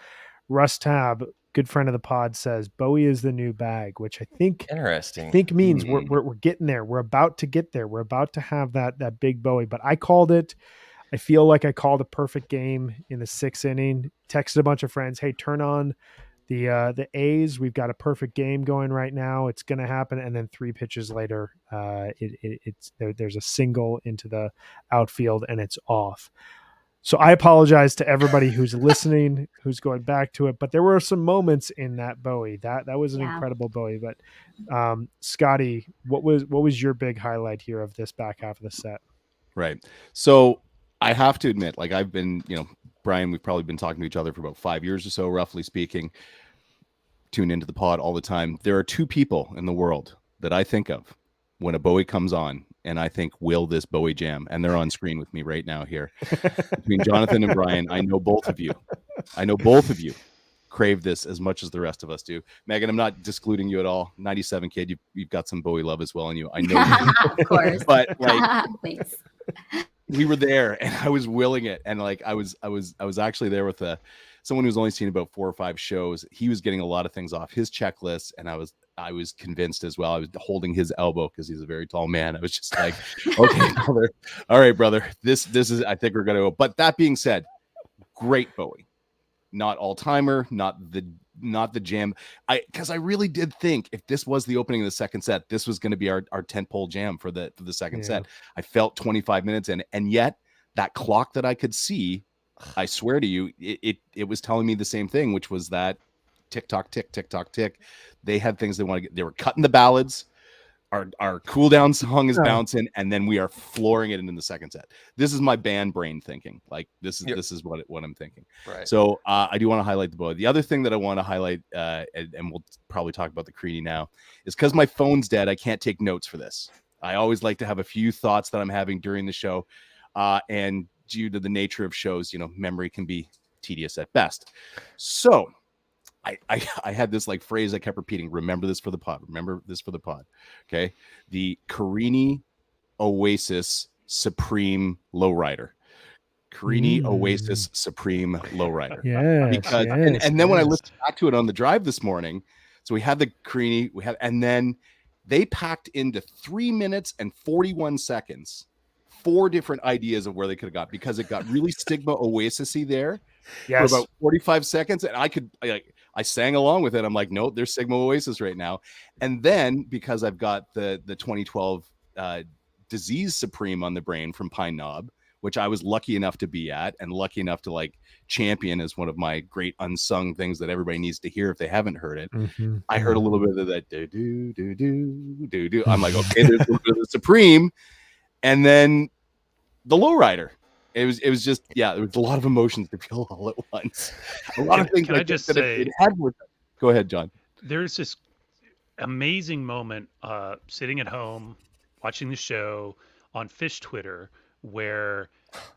Russ Tab, good friend of the pod, says, Bowie is the new bag, which I think means we're getting there. We're about to get there. We're about to have that big Bowie. But I called it. I feel like I called a perfect game in the 6th inning. Texted a bunch of friends, hey, turn on the A's. We've got a perfect game going right now. It's going to happen. And then 3 pitches later, there's a single into the outfield and it's off. So I apologize to everybody who's listening, who's going back to it. But there were some moments in that Bowie. That was an incredible Bowie. But Scotty, what was your big highlight here of this back half of the set? Right. So I have to admit, like I've been, Brian, we've probably been talking to each other for about 5 years or so, roughly speaking. Tune into the pod all the time. There are 2 people in the world that I think of when a Bowie comes on, and I think, will this Bowie jam? And they're on screen with me right now here. Between Jonathan and Brian, I know both of you crave this as much as the rest of us do. Megan, I'm not excluding you at all. 97 kid, you've got some Bowie love as well in you. I know. Of course. But like, thanks. We were there, and I was willing it, and like I was actually there with someone who's only seen about 4 or 5 shows. He was getting a lot of things off his checklist, and I was convinced as well. I was holding his elbow because he's a very tall man. I was just like, okay, brother. All right, brother. This is, I think we're gonna go. But that being said, great Bowie. Not all timer, not the jam. Because I really did think if this was the opening of the second set, this was going to be our tentpole jam for the second set. I felt 25 minutes in, and yet that clock that I could see, I swear to you, it was telling me the same thing, which was that tick tock tick tick tock tick. They had things they want to get. They were cutting the ballads. Our cool down song is bouncing, and then we are flooring it into the second set. This is my band brain thinking. Like this is what I'm thinking. Right. So I do want to highlight the Bowie. The other thing that I want to highlight, and we'll probably talk about the Creedy now, is because my phone's dead. I can't take notes for this. I always like to have a few thoughts that I'm having during the show, and due to the nature of shows, memory can be tedious at best. So I had this like phrase I kept repeating. Remember this for the pod. Remember this for the pod. Okay. The Carini Oasis Supreme Lowrider. Carini Oasis Supreme Lowrider. Yeah. Because and then when I listened back to it on the drive this morning, so we had the Carini, and then They packed into 3 minutes and 41 seconds 4 different ideas of where they could have got, because it got really Sigma Oasis-y there for Yes. about 45 seconds. And I sang along with it. I'm like, nope, there's Sigma Oasis right now. And then because I've got the 2012 Disease Supreme on the brain from Pine Knob, which I was lucky enough to be at and lucky enough to like champion as one of my great unsung things that everybody needs to hear if they haven't heard it. Mhm. I heard a little bit of that do do do do do do. I'm like, okay, there's a little bit of the Supreme, and then the Lowrider. It was just, yeah, there was a lot of emotions to feel all at once. A lot of things. Can I just that say, it had worked. Go ahead, John. there's this amazing moment sitting at home watching the show on Fish Twitter where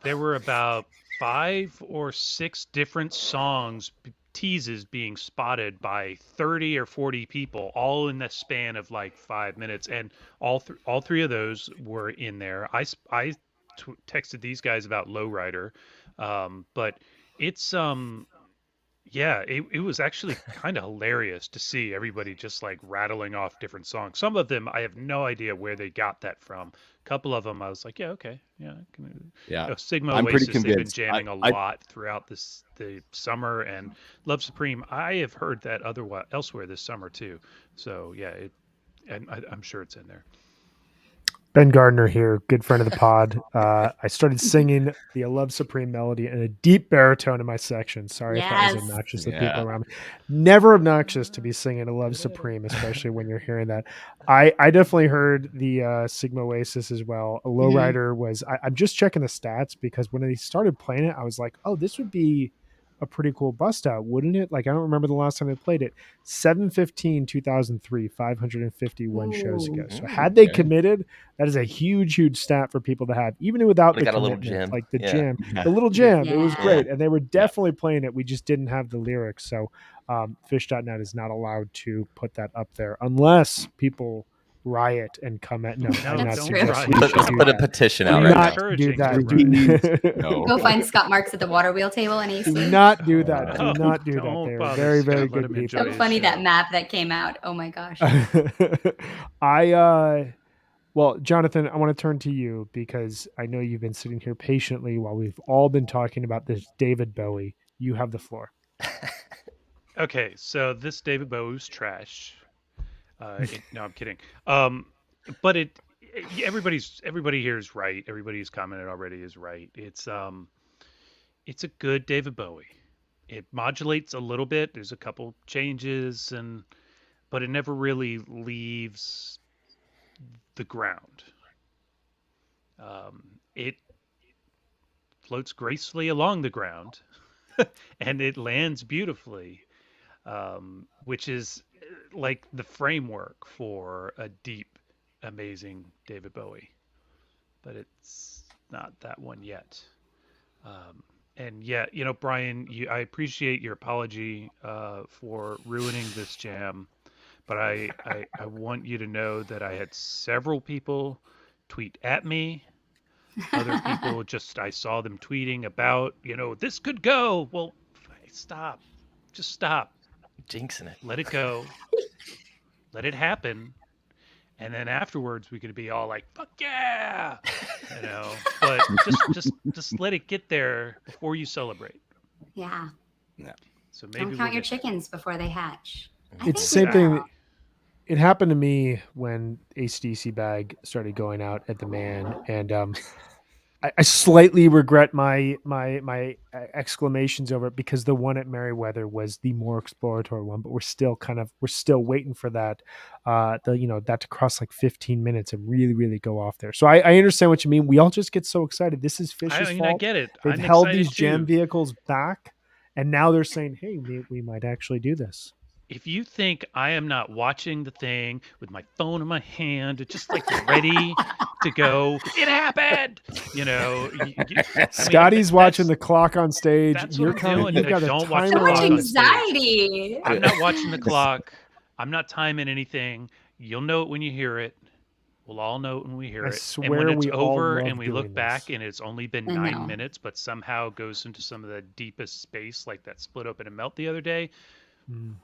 there were about 5 or 6 different songs teases being spotted by 30 or 40 people, all in the span of like 5 minutes, and all 3 of those were in there. I texted these guys about Lowrider, but it's yeah, it was actually kind of hilarious to see everybody just like rattling off different songs. Some of them I have no idea where they got that from. A couple of them I was like, yeah, okay, yeah, Yeah, Sigma I'm pretty Oasis. They've been convinced. jamming a lot throughout the summer, and Love Supreme. I have heard that elsewhere this summer too. So yeah, and I'm sure it's in there. Ben Gardner here, good friend of the pod. I started singing the Love Supreme melody in a deep baritone in my section. Sorry if that was Yes. obnoxious to Yeah. people around me. Never obnoxious to be singing a Love Supreme, especially when you're hearing that. I definitely heard the Sigma Oasis as well. A Lowrider was, I'm just checking the stats because when they started playing it, I was like, oh, this would be a pretty cool bust out, wouldn't it? Like, I don't remember the last time they played it. 7/15/2003, 551 shows ago. So had they committed, that is a huge stat for people to have, even without They the got a little commitment, jam. like the Yeah. jam, Yeah. the little jam. It was Yeah. great, and they were definitely playing it. We just didn't have the lyrics, so Fish.net is not allowed to put that up there unless people riot and come at. No, I'm not That's true. suggesting you Let's should do put a that. petition Do out We're right not now. do that. encouraging No. Go find Scott Marks at the water wheel table in AC. Do not do that. No, Do not do that. don't They are bother very, very Scott. Let good him people. enjoy So his funny that show. map that came out. Oh my gosh. Well, Jonathan, I want to turn to you because I know you've been sitting here patiently while we've all been talking about this David Bowie. You have the floor. Okay, so this David Bowie's trash. No, I'm kidding. But everybody here is right. Everybody who's commented already is right. It's a good David Bowie. It modulates a little bit. There's a couple changes, but it never really leaves the ground. It floats gracefully along the ground, and it lands beautifully, which is like the framework for a deep, amazing David Bowie. But it's not that one yet. And yeah, Brian, I appreciate your apology for ruining this jam, but I want you to know that I had several people tweet at me. Other people I saw them tweeting about, this could go. Well, stop. Just stop. Jinxing it. Let it go. Let it happen. And then afterwards we could be all like, fuck yeah, but just let it get there before you celebrate. Yeah. So maybe Don't count your chickens before they hatch. It's the same thing. It happened to me when AC/DC Bag started going out at the Man, and I slightly regret my exclamations over it because the one at Merriweather was the more exploratory one, but we're still waiting for that that to cross like 15 minutes and really go off there. So I understand what you mean. We all just get so excited. This is Fish's fault. I get it. They've I'm held excited these jam too. vehicles back, and now they're saying, hey, we might actually do this. If you think I am not watching the thing with my phone in my hand, just like ready to go, it happened. Scotty's watching the clock on stage. That's You're what I'm doing. You've got Don't a watch the timer So much clock on stage. anxiety. I'm not watching the clock. I'm not timing anything. You'll know it when you hear it. We'll all know it when we hear I it. swear And when it's we all over love and we look doing back this. and it's only been I 9 know. minutes, but somehow goes into some of the deepest space, like that split open and melt the other day,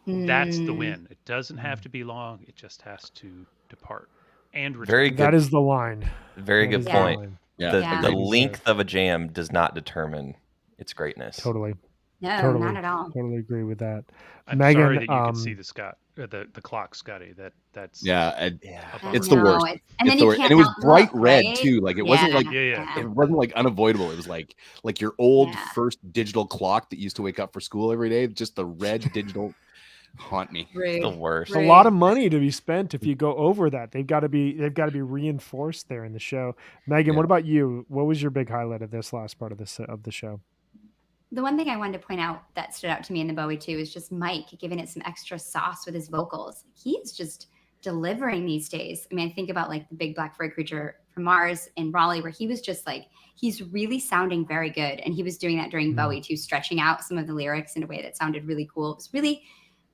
that's the win. It doesn't have to be long. It just has to depart and return. Very good. That is the line. Very That good is the point. line. Yeah. Yeah. The That is it. length of a jam does not determine its greatness. Totally. No, Totally. not at all. Totally agree with that. I'm Megan, sorry that you could see the clock, Scotty. That's Yeah. Yeah. I It's the know, worst. and It's then the you worst. can't And it was not bright look, red right? too. Like it wasn't like yeah. it wasn't like unavoidable. It was like your old Yeah. first digital clock that used to wake up for school every day. Just the red digital haunt me. Rude. The worst. It's a lot of money to be spent if you go over that. They've got to be reinforced there in the show. Megan, Yeah. what about you? What was your big highlight of this last part of the show? The one thing I wanted to point out that stood out to me in the Bowie too is just Mike giving it some extra sauce with his vocals. He is just delivering these days. I mean, I think about like the Big Black Furry Creature from Mars in Raleigh, where he was just like, he's really sounding very good. And he was doing that during Bowie too, stretching out some of the lyrics in a way that sounded really cool. It was really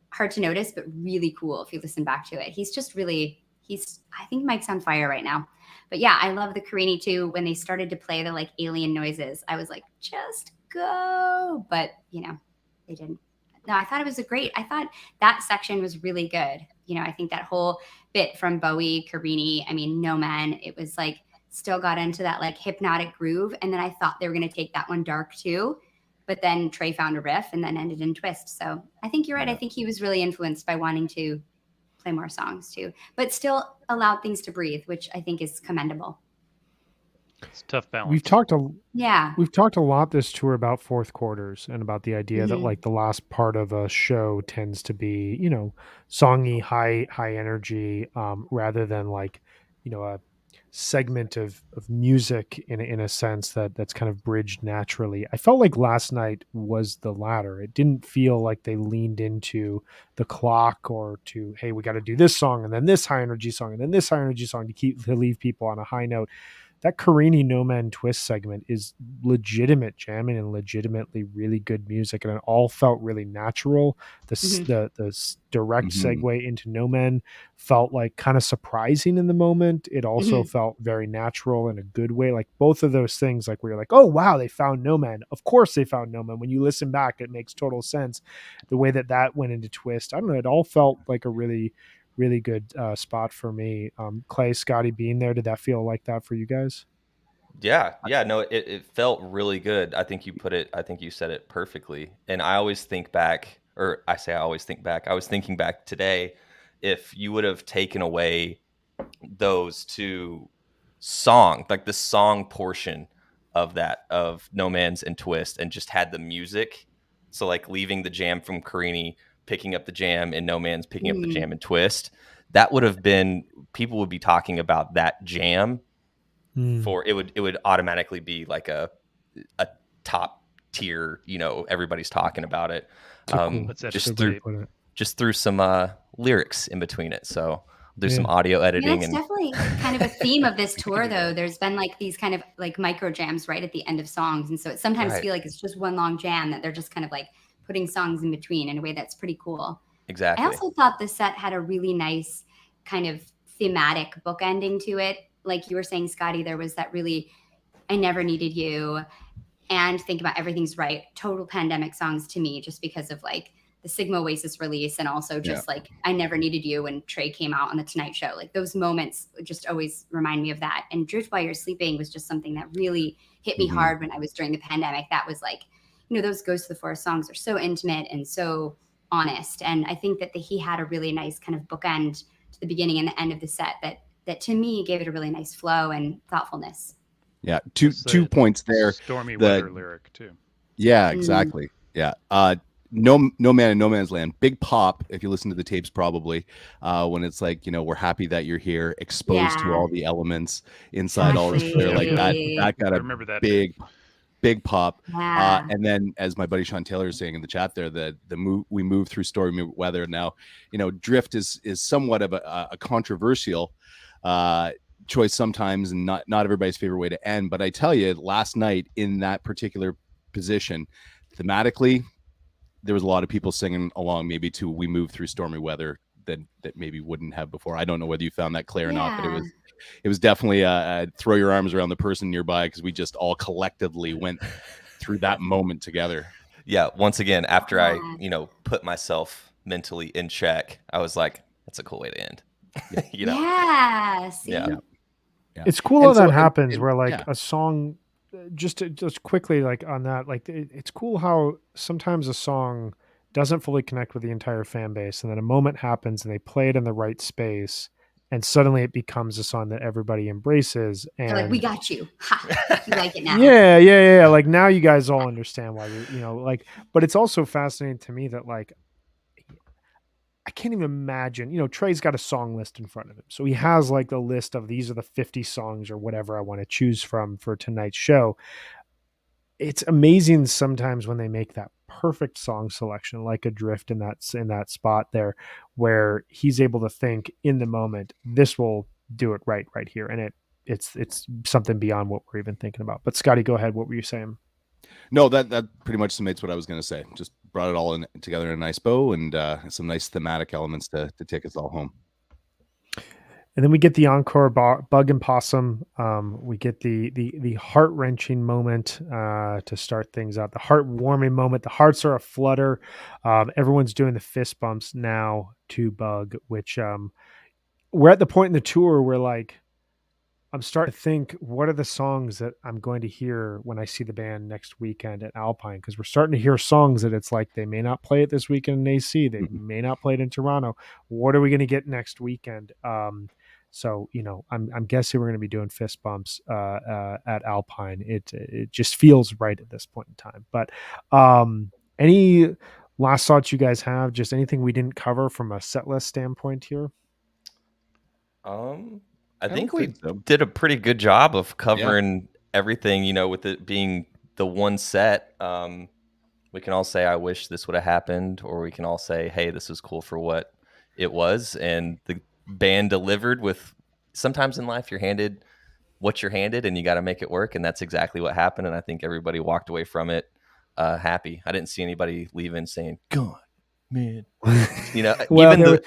hard to notice, but really cool if you listen back to it. He's just really, I think Mike's on fire right now. But yeah, I love the Carini too. When they started to play the like alien noises, I was like, just go. But they didn't. No, I thought it was I thought that section was really good. I think that whole bit from Bowie, Carini, I mean, No Man, it was like still got into that like hypnotic groove. And then I thought they were going to take that one dark too. But then Trey found a riff and then ended in twist. So I think you're right. I think he was really influenced by wanting to play more songs too, but still allowed things to breathe, which I think is commendable. It's a tough balance. We've talked a lot this tour about fourth quarters and about the idea that like the last part of a show tends to be, songy, high energy, rather than like, a segment of music in a sense that's kind of bridged naturally. I felt like last night was the latter. It didn't feel like they leaned into the clock or to, hey, we got to do this song and then this high energy song and then this high energy song to leave people on a high note. That Carini No Man Twist segment is legitimate jamming and legitimately really good music, and it all felt really natural. The direct segue into No Man felt like kind of surprising in the moment. It also felt very natural in a good way. Like both of those things, like where you're like, oh wow, they found No Man. Of course they found No Man. When you listen back, it makes total sense. The way that went into Twist, I don't know, it all felt like a really good spot for me. Clay, Scotty being there, did that feel like that for you guys? Yeah, no, it felt really good. I think you said it perfectly. And I always think back, or I say I always think back, I was thinking back today, if you would have taken away those two songs, like the song portion of No Man's and Twist, and just had the music, so like leaving the jam from Carini, picking up the jam, and No Man's picking up the jam and Twist, that would have been, people would be talking about that jam for it would automatically be like a top tier, everybody's talking about it. Just through some lyrics in between it. So there's some audio editing. That's definitely kind of a theme of this tour though. There's been like these kind of like micro jams right at the end of songs. And so it sometimes feel like it's just one long jam that they're just kind of like putting songs in between in a way that's pretty cool. Exactly. I also thought the set had a really nice kind of thematic bookending to it. Like you were saying, Scotty, there was that really, I Never Needed You and Think About Everything's Right, total pandemic songs to me, just because of like the Sigma Oasis release and also just like I Never Needed You when Trey came out on the Tonight Show. Like those moments just always remind me of that. And Drift While You're Sleeping was just something that really hit me hard when I was during the pandemic. That was like, those Ghost of the Forest songs are so intimate and so honest. And I think that he had a really nice kind of bookend to the beginning and the end of the set that to me gave it a really nice flow and thoughtfulness. Yeah. Two points there. Stormy weather lyric too. Yeah, exactly. Yeah. No Man in No Man's Land. Big pop, if you listen to the tapes, probably, when it's like, we're happy that you're here, exposed to all the elements inside all this clear. Like that got a big pop. Yeah. And then, as my buddy Sean Taylor is saying in the chat there, we move through stormy weather. Now, Drift is somewhat of a controversial choice sometimes, and not everybody's favorite way to end. But I tell you, last night in that particular position, thematically, there was a lot of people singing along, maybe to "We Move Through Stormy Weather" that maybe wouldn't have before. I don't know whether you found that clear or not, but it was definitely throw your arms around the person nearby, because we just all collectively went through that moment together. Yeah. Once again, after I put myself mentally in check, I was like, that's a cool way to end. You know. Yeah. See? Yeah. Yeah. It's cool And how so, that happens where like yeah. a song just quickly like on that like it's cool how sometimes a song doesn't fully connect with the entire fan base and then a moment happens and they play it in the right space and suddenly it becomes a song that everybody embraces They're like, we and got you. Ha. You like it now. yeah like now you guys all understand why you know like but it's also fascinating to me that like I can't even imagine, you know, Trey's got a song list in front of him. So he has like the list of these are the 50 songs or whatever I want to choose from for tonight's show. It's amazing sometimes when they make that perfect song selection, like Adrift in that spot there, where he's able to think in the moment, this will do it right here. And it's something beyond what we're even thinking about. But Scotty, go ahead. What were you saying? No, that pretty much summates what I was going to say. Just brought it all in together in a nice bow and some nice thematic elements to take us all home. And then we get the encore bug and possum. We get the heart wrenching moment to start things out. The heart warming moment. The hearts are a flutter. Everyone's doing the fist bumps now to Bug, which we're at the point in the tour where like I'm starting to think, what are the songs that I'm going to hear when I see the band next weekend at Alpine? Because we're starting to hear songs that it's like they may not play it this weekend in AC, they may not play it in Toronto. What are we going to get next weekend? So you know, I'm guessing we're going to be doing fist bumps at Alpine. It just feels right at this point in time. But any last thoughts you guys have? Just anything we didn't cover from a set list standpoint here? I think we so. did a pretty good job of covering everything, you know, with it being the one set. We can all say, I wish this would have happened, or we can all say, hey, this was cool for what it was. And the band delivered with, sometimes in life you're handed what you're handed and you got to make it work. And that's exactly what happened. And I think everybody walked away from it happy. I didn't see anybody leaving saying, God, man, you know, Well, even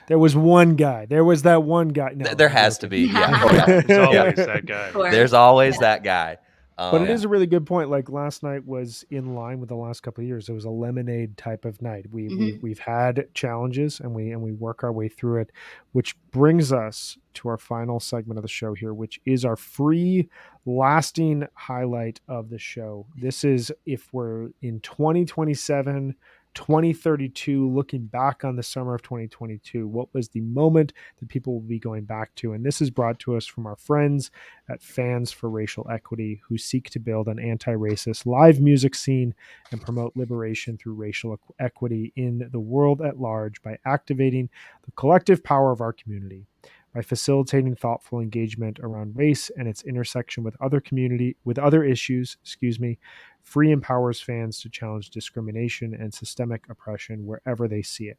there was one guy. There was that one guy. No, there I'm has to joking. be. Yeah. Oh, yeah. There's Yeah. always that guy. Of course. There's always that guy. But it is a really good point. Like last night was in line with the last couple of years. It was a lemonade type of night. We've had challenges and we work our way through it, which brings us to our final segment of the show here, which is our free lasting highlight of the show. This is if we're in 2027, 2032, looking back on the summer of 2022, what was the moment that people will be going back to? And this is brought to us from our friends at Fans for Racial Equity, who seek to build an anti-racist live music scene and promote liberation through racial equity in the world at large by activating the collective power of our community, by facilitating thoughtful engagement around race and its intersection with other issues, Free empowers fans to challenge discrimination and systemic oppression wherever they see it.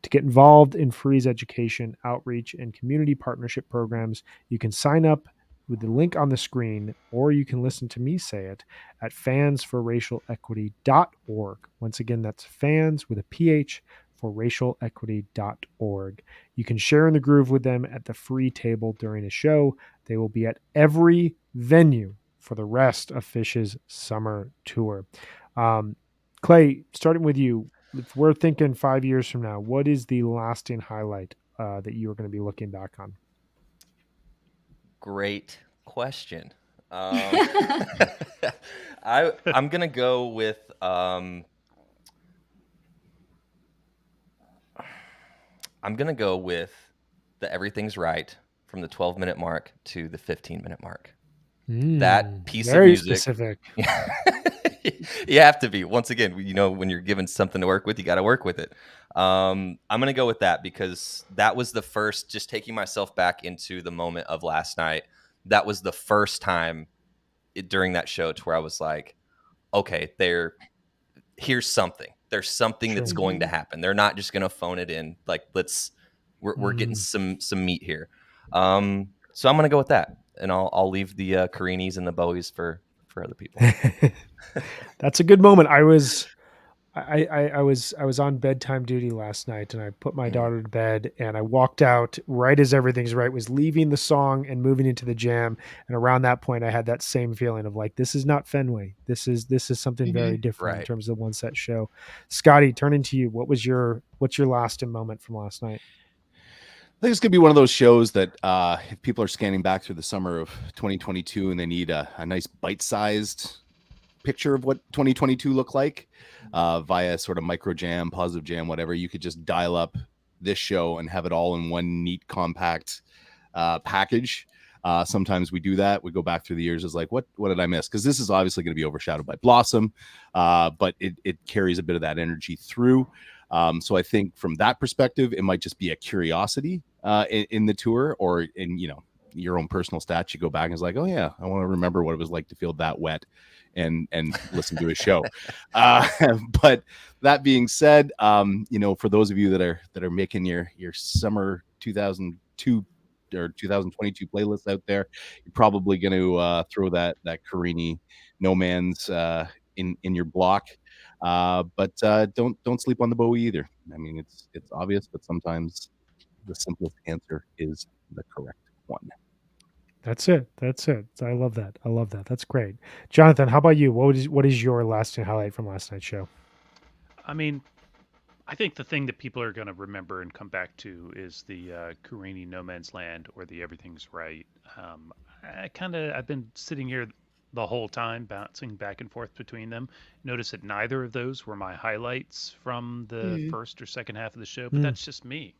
To get involved in Free's education, outreach, and community partnership programs, you can sign up with the link on the screen, or you can listen to me say it at fansforracialequity.org. Once again, that's fans with a PH for racialequity.org. You can share in the groove with them at the free table during a show. They will be at every venue for the rest of Fish's summer tour. Clay, starting with you, if we're thinking 5 years from now, what is the lasting highlight that you are going to be looking back on? Great question. I'm gonna go with the Everything's Right from the 12-minute mark to the 15-minute mark. That piece of very music. Specific. You have to be. Once again, you know, when you're given something to work with, you got to work with it. I'm going to go with that because that was the first, just taking myself back into the moment of last night. That was the first time during that show to where I was like, okay, here's something. There's something that's going to happen. They're not just going to phone it in. Like, we're getting some meat here. So I'm going to go with that. And I'll leave the Carinis and the Bowies for other people. That's a good moment. I was on bedtime duty last night, and I put my daughter to bed, and I walked out right as Everything's Right was leaving the song and moving into the jam. And around that point, I had that same feeling of like, this is not Fenway. This is something very different in terms of the one set show. Scotty, turning to you, what's your lasting moment from last night? think it's gonna be one of those shows that if people are scanning back through the summer of 2022 and they need a nice bite-sized picture of what 2022 looked like via sort of micro jam, positive jam, whatever, you could just dial up this show and have it all in one neat, compact package. Sometimes we do that. We go back through the years as like, what did I miss? Because this is obviously going to be overshadowed by Blossom, but it carries a bit of that energy through. So I think from that perspective, it might just be a curiosity in the tour, or in your own personal stats. You go back and it's like, oh yeah, I want to remember what it was like to feel that wet and listen to a show. But that being said, for those of you that are making your summer 2002 or 2022 playlists out there, you're probably going to throw that Carini No Man's in your block. But don't sleep on the Bowie either. I mean, it's obvious, but sometimes the simplest answer is the correct one. That's it. I love that. That's great. Jonathan, how about you? What is your lasting highlight from last night's show? I mean, I think the thing that people are going to remember and come back to is the Carini No Man's Land or the Everything's Right. I've been sitting here the whole time, bouncing back and forth between them. Notice that neither of those were my highlights from the first or second half of the show, but that's just me.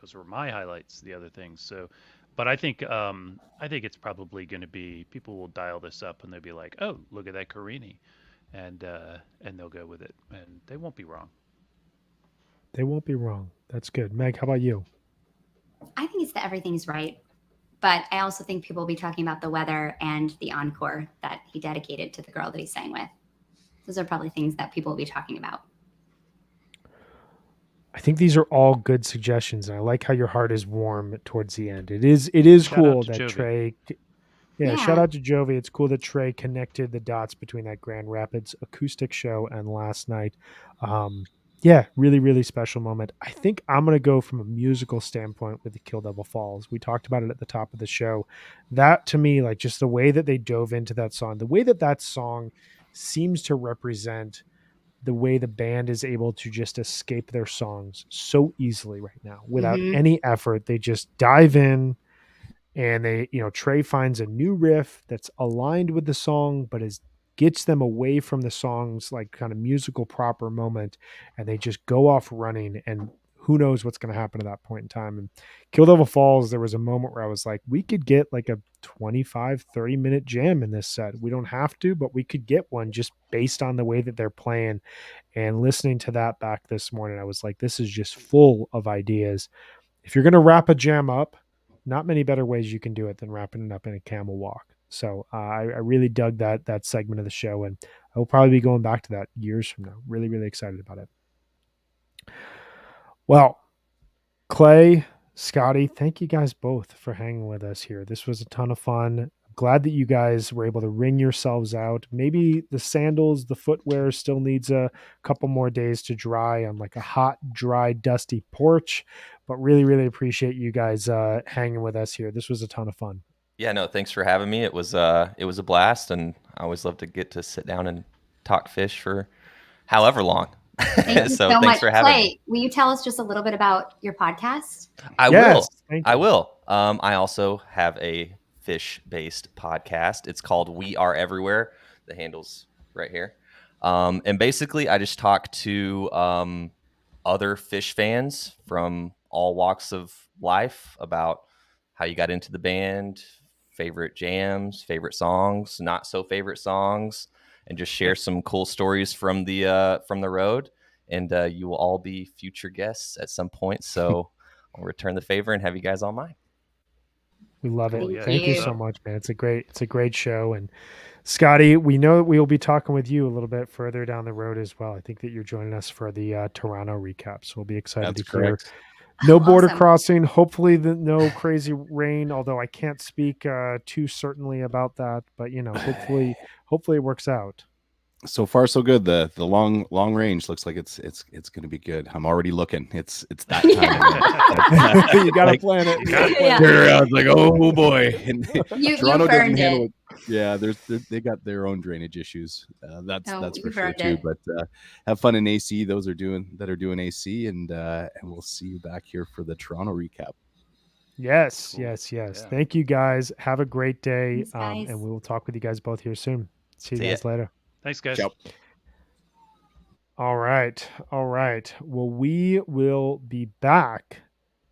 Those were my highlights, the other things. So, but I think it's probably going to be, people will dial this up and they'll be like, oh, look at that Carini, and they'll go with it, and they won't be wrong. They won't be wrong. That's good. Meg, how about you? I think it's the Everything's Right. But I also think people will be talking about the weather and the encore that he dedicated to the girl that he sang with. Those are probably things that people will be talking about. I think these are all good suggestions, and I like how your heart is warm towards the end. It is Shout cool out to that Jovi. Trey. Yeah. Shout out to Jovi. It's cool that Trey connected the dots between that Grand Rapids acoustic show and last night. Really, really special moment. I think I'm going to go from a musical standpoint with the Kill Devil Falls. We talked about it at the top of the show. That, to me, like just the way that they dove into that song, the way that song seems to represent the way the band is able to just escape their songs so easily right now without any effort. They just dive in, and they, Trey finds a new riff that's aligned with the song, but gets them away from the song's like kind of musical proper moment, and they just go off running, and who knows what's going to happen at that point in time. And Kill Devil Falls, there was a moment where I was like, we could get like a 25-30 minute jam in this set. We don't have to, but we could get one just based on the way that they're playing. And listening to that back this morning, I was like, this is just full of ideas. If you're going to wrap a jam up, not many better ways you can do it than wrapping it up in a camel walk. So I really dug that segment of the show, and I will probably be going back to that years from now. Really, really excited about it. Well, Clay, Scotty, thank you guys both for hanging with us here. This was a ton of fun. Glad that you guys were able to wring yourselves out. Maybe the sandals, the footwear still needs a couple more days to dry on like a hot, dry, dusty porch, but really, really appreciate you guys hanging with us here. This was a ton of fun. Yeah, no, thanks for having me. It was a blast, and I always love to get to sit down and talk fish for however long. Thank you So so thanks much. for having Clay, me. will you tell us just a little bit about your podcast? I Yes, will. thank you. I will. I also have a fish-based podcast. It's called We Are Everywhere. The handle's right here. And basically, I just talk to other fish fans from all walks of life about how you got into the band, favorite jams, favorite songs, not so favorite songs, and just share some cool stories from the road. And you will all be future guests at some point. So I'll return the favor and have you guys on mine. We love it. Thank you. Thank you so much, man. It's a great show. And Scotty, we know that we will be talking with you a little bit further down the road as well. I think that you're joining us for the Toronto recap. So we'll be excited That's to hear. correct. No border Awesome. crossing. Hopefully no crazy rain, although I can't speak too certainly about that, but hopefully it works out. So far, so good. The long range looks like it's going to be good. I'm already looking. It's that time. You got to Like, plan it. Yeah. I was like, oh boy. And You've Toronto doesn't earned handle it. it. Yeah, they got their own drainage issues. That's for you've sure earned too. it. But have fun in AC. Those that are doing AC, and we'll see you back here for the Toronto recap. Yes, Cool. yes, yes. Yeah. Thank you guys. Have a great day. Thanks, guys. And we will talk with you guys both here soon. See you See ya. guys later. Thanks, guys. Ciao. All right. All right. Well, we will be back.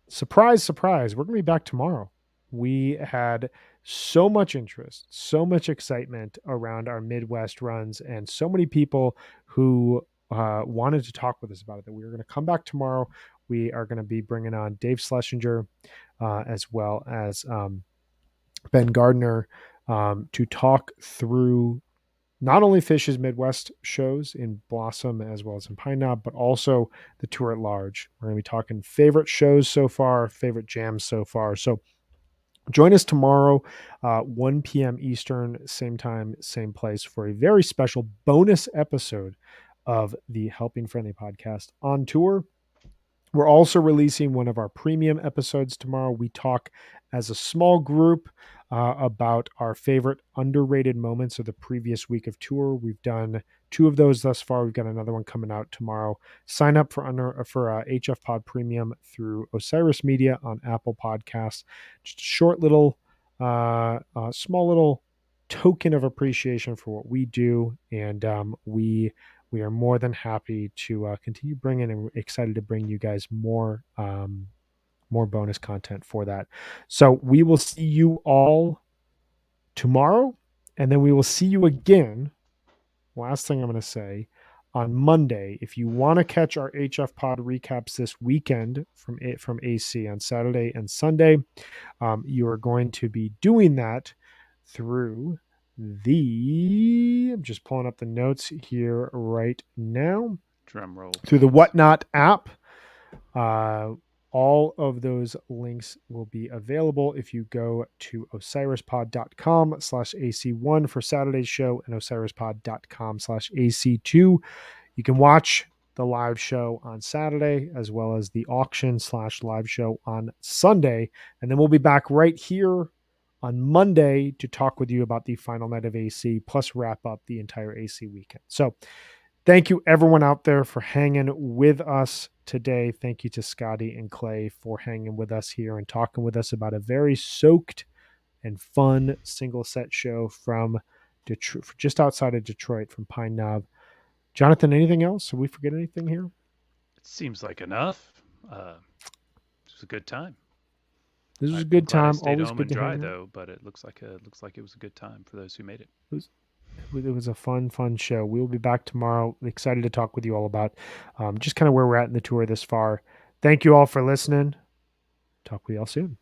Surprise, surprise. We're going to be back tomorrow. We had so much interest, so much excitement around our Midwest runs, and so many people who wanted to talk with us about it that we were going to come back tomorrow. We are going to be bringing on Dave Schlesinger as well as Ben Gardner to talk through not only Fish's Midwest shows in Blossom as well as in Pine Knob, but also the tour at large. We're going to be talking favorite shows so far, favorite jams so far. So join us tomorrow, 1 p.m. Eastern, same time, same place, for a very special bonus episode of the Helping Friendly podcast on tour. We're also releasing one of our premium episodes tomorrow. We talk as a small group about our favorite underrated moments of the previous week of tour. We've done 2 of those thus far. We've got another one coming out tomorrow. Sign up for HFPod Premium through Osiris Media on Apple Podcasts. Just a short little, small little token of appreciation for what we do, and we are more than happy to continue bringing, and excited to bring you guys more bonus content for that. So we will see you all tomorrow, and then we will see you again. Last thing I'm going to say, on Monday, if you want to catch our HF Pod recaps this weekend from AC on Saturday and Sunday, you are going to be doing that through I'm just pulling up the notes here right now. Drum roll. Through the Whatnot app. All of those links will be available if you go to osirispod.com/AC1 for Saturday's show and osirispod.com/AC2. You can watch the live show on Saturday as well as the auction/live show on Sunday. And then we'll be back right here on Monday to talk with you about the final night of AC, plus wrap up the entire AC weekend. So thank you everyone out there for hanging with us today. Thank you to Scotty and Clay for hanging with us here and talking with us about a very soaked and fun single set show from Detroit, just outside of Detroit, from Pine Knob. Jonathan, anything else? Did we forget anything here? It seems like enough. It was a good time. This was a I'm good glad I time. stayed Always home good and to dry hang out. though, but it looks like it was a good time for those who made it. It was a fun show. We will be back tomorrow. Excited to talk with you all about just kind of where we're at in the tour this far. Thank you all for listening. Talk with you all soon.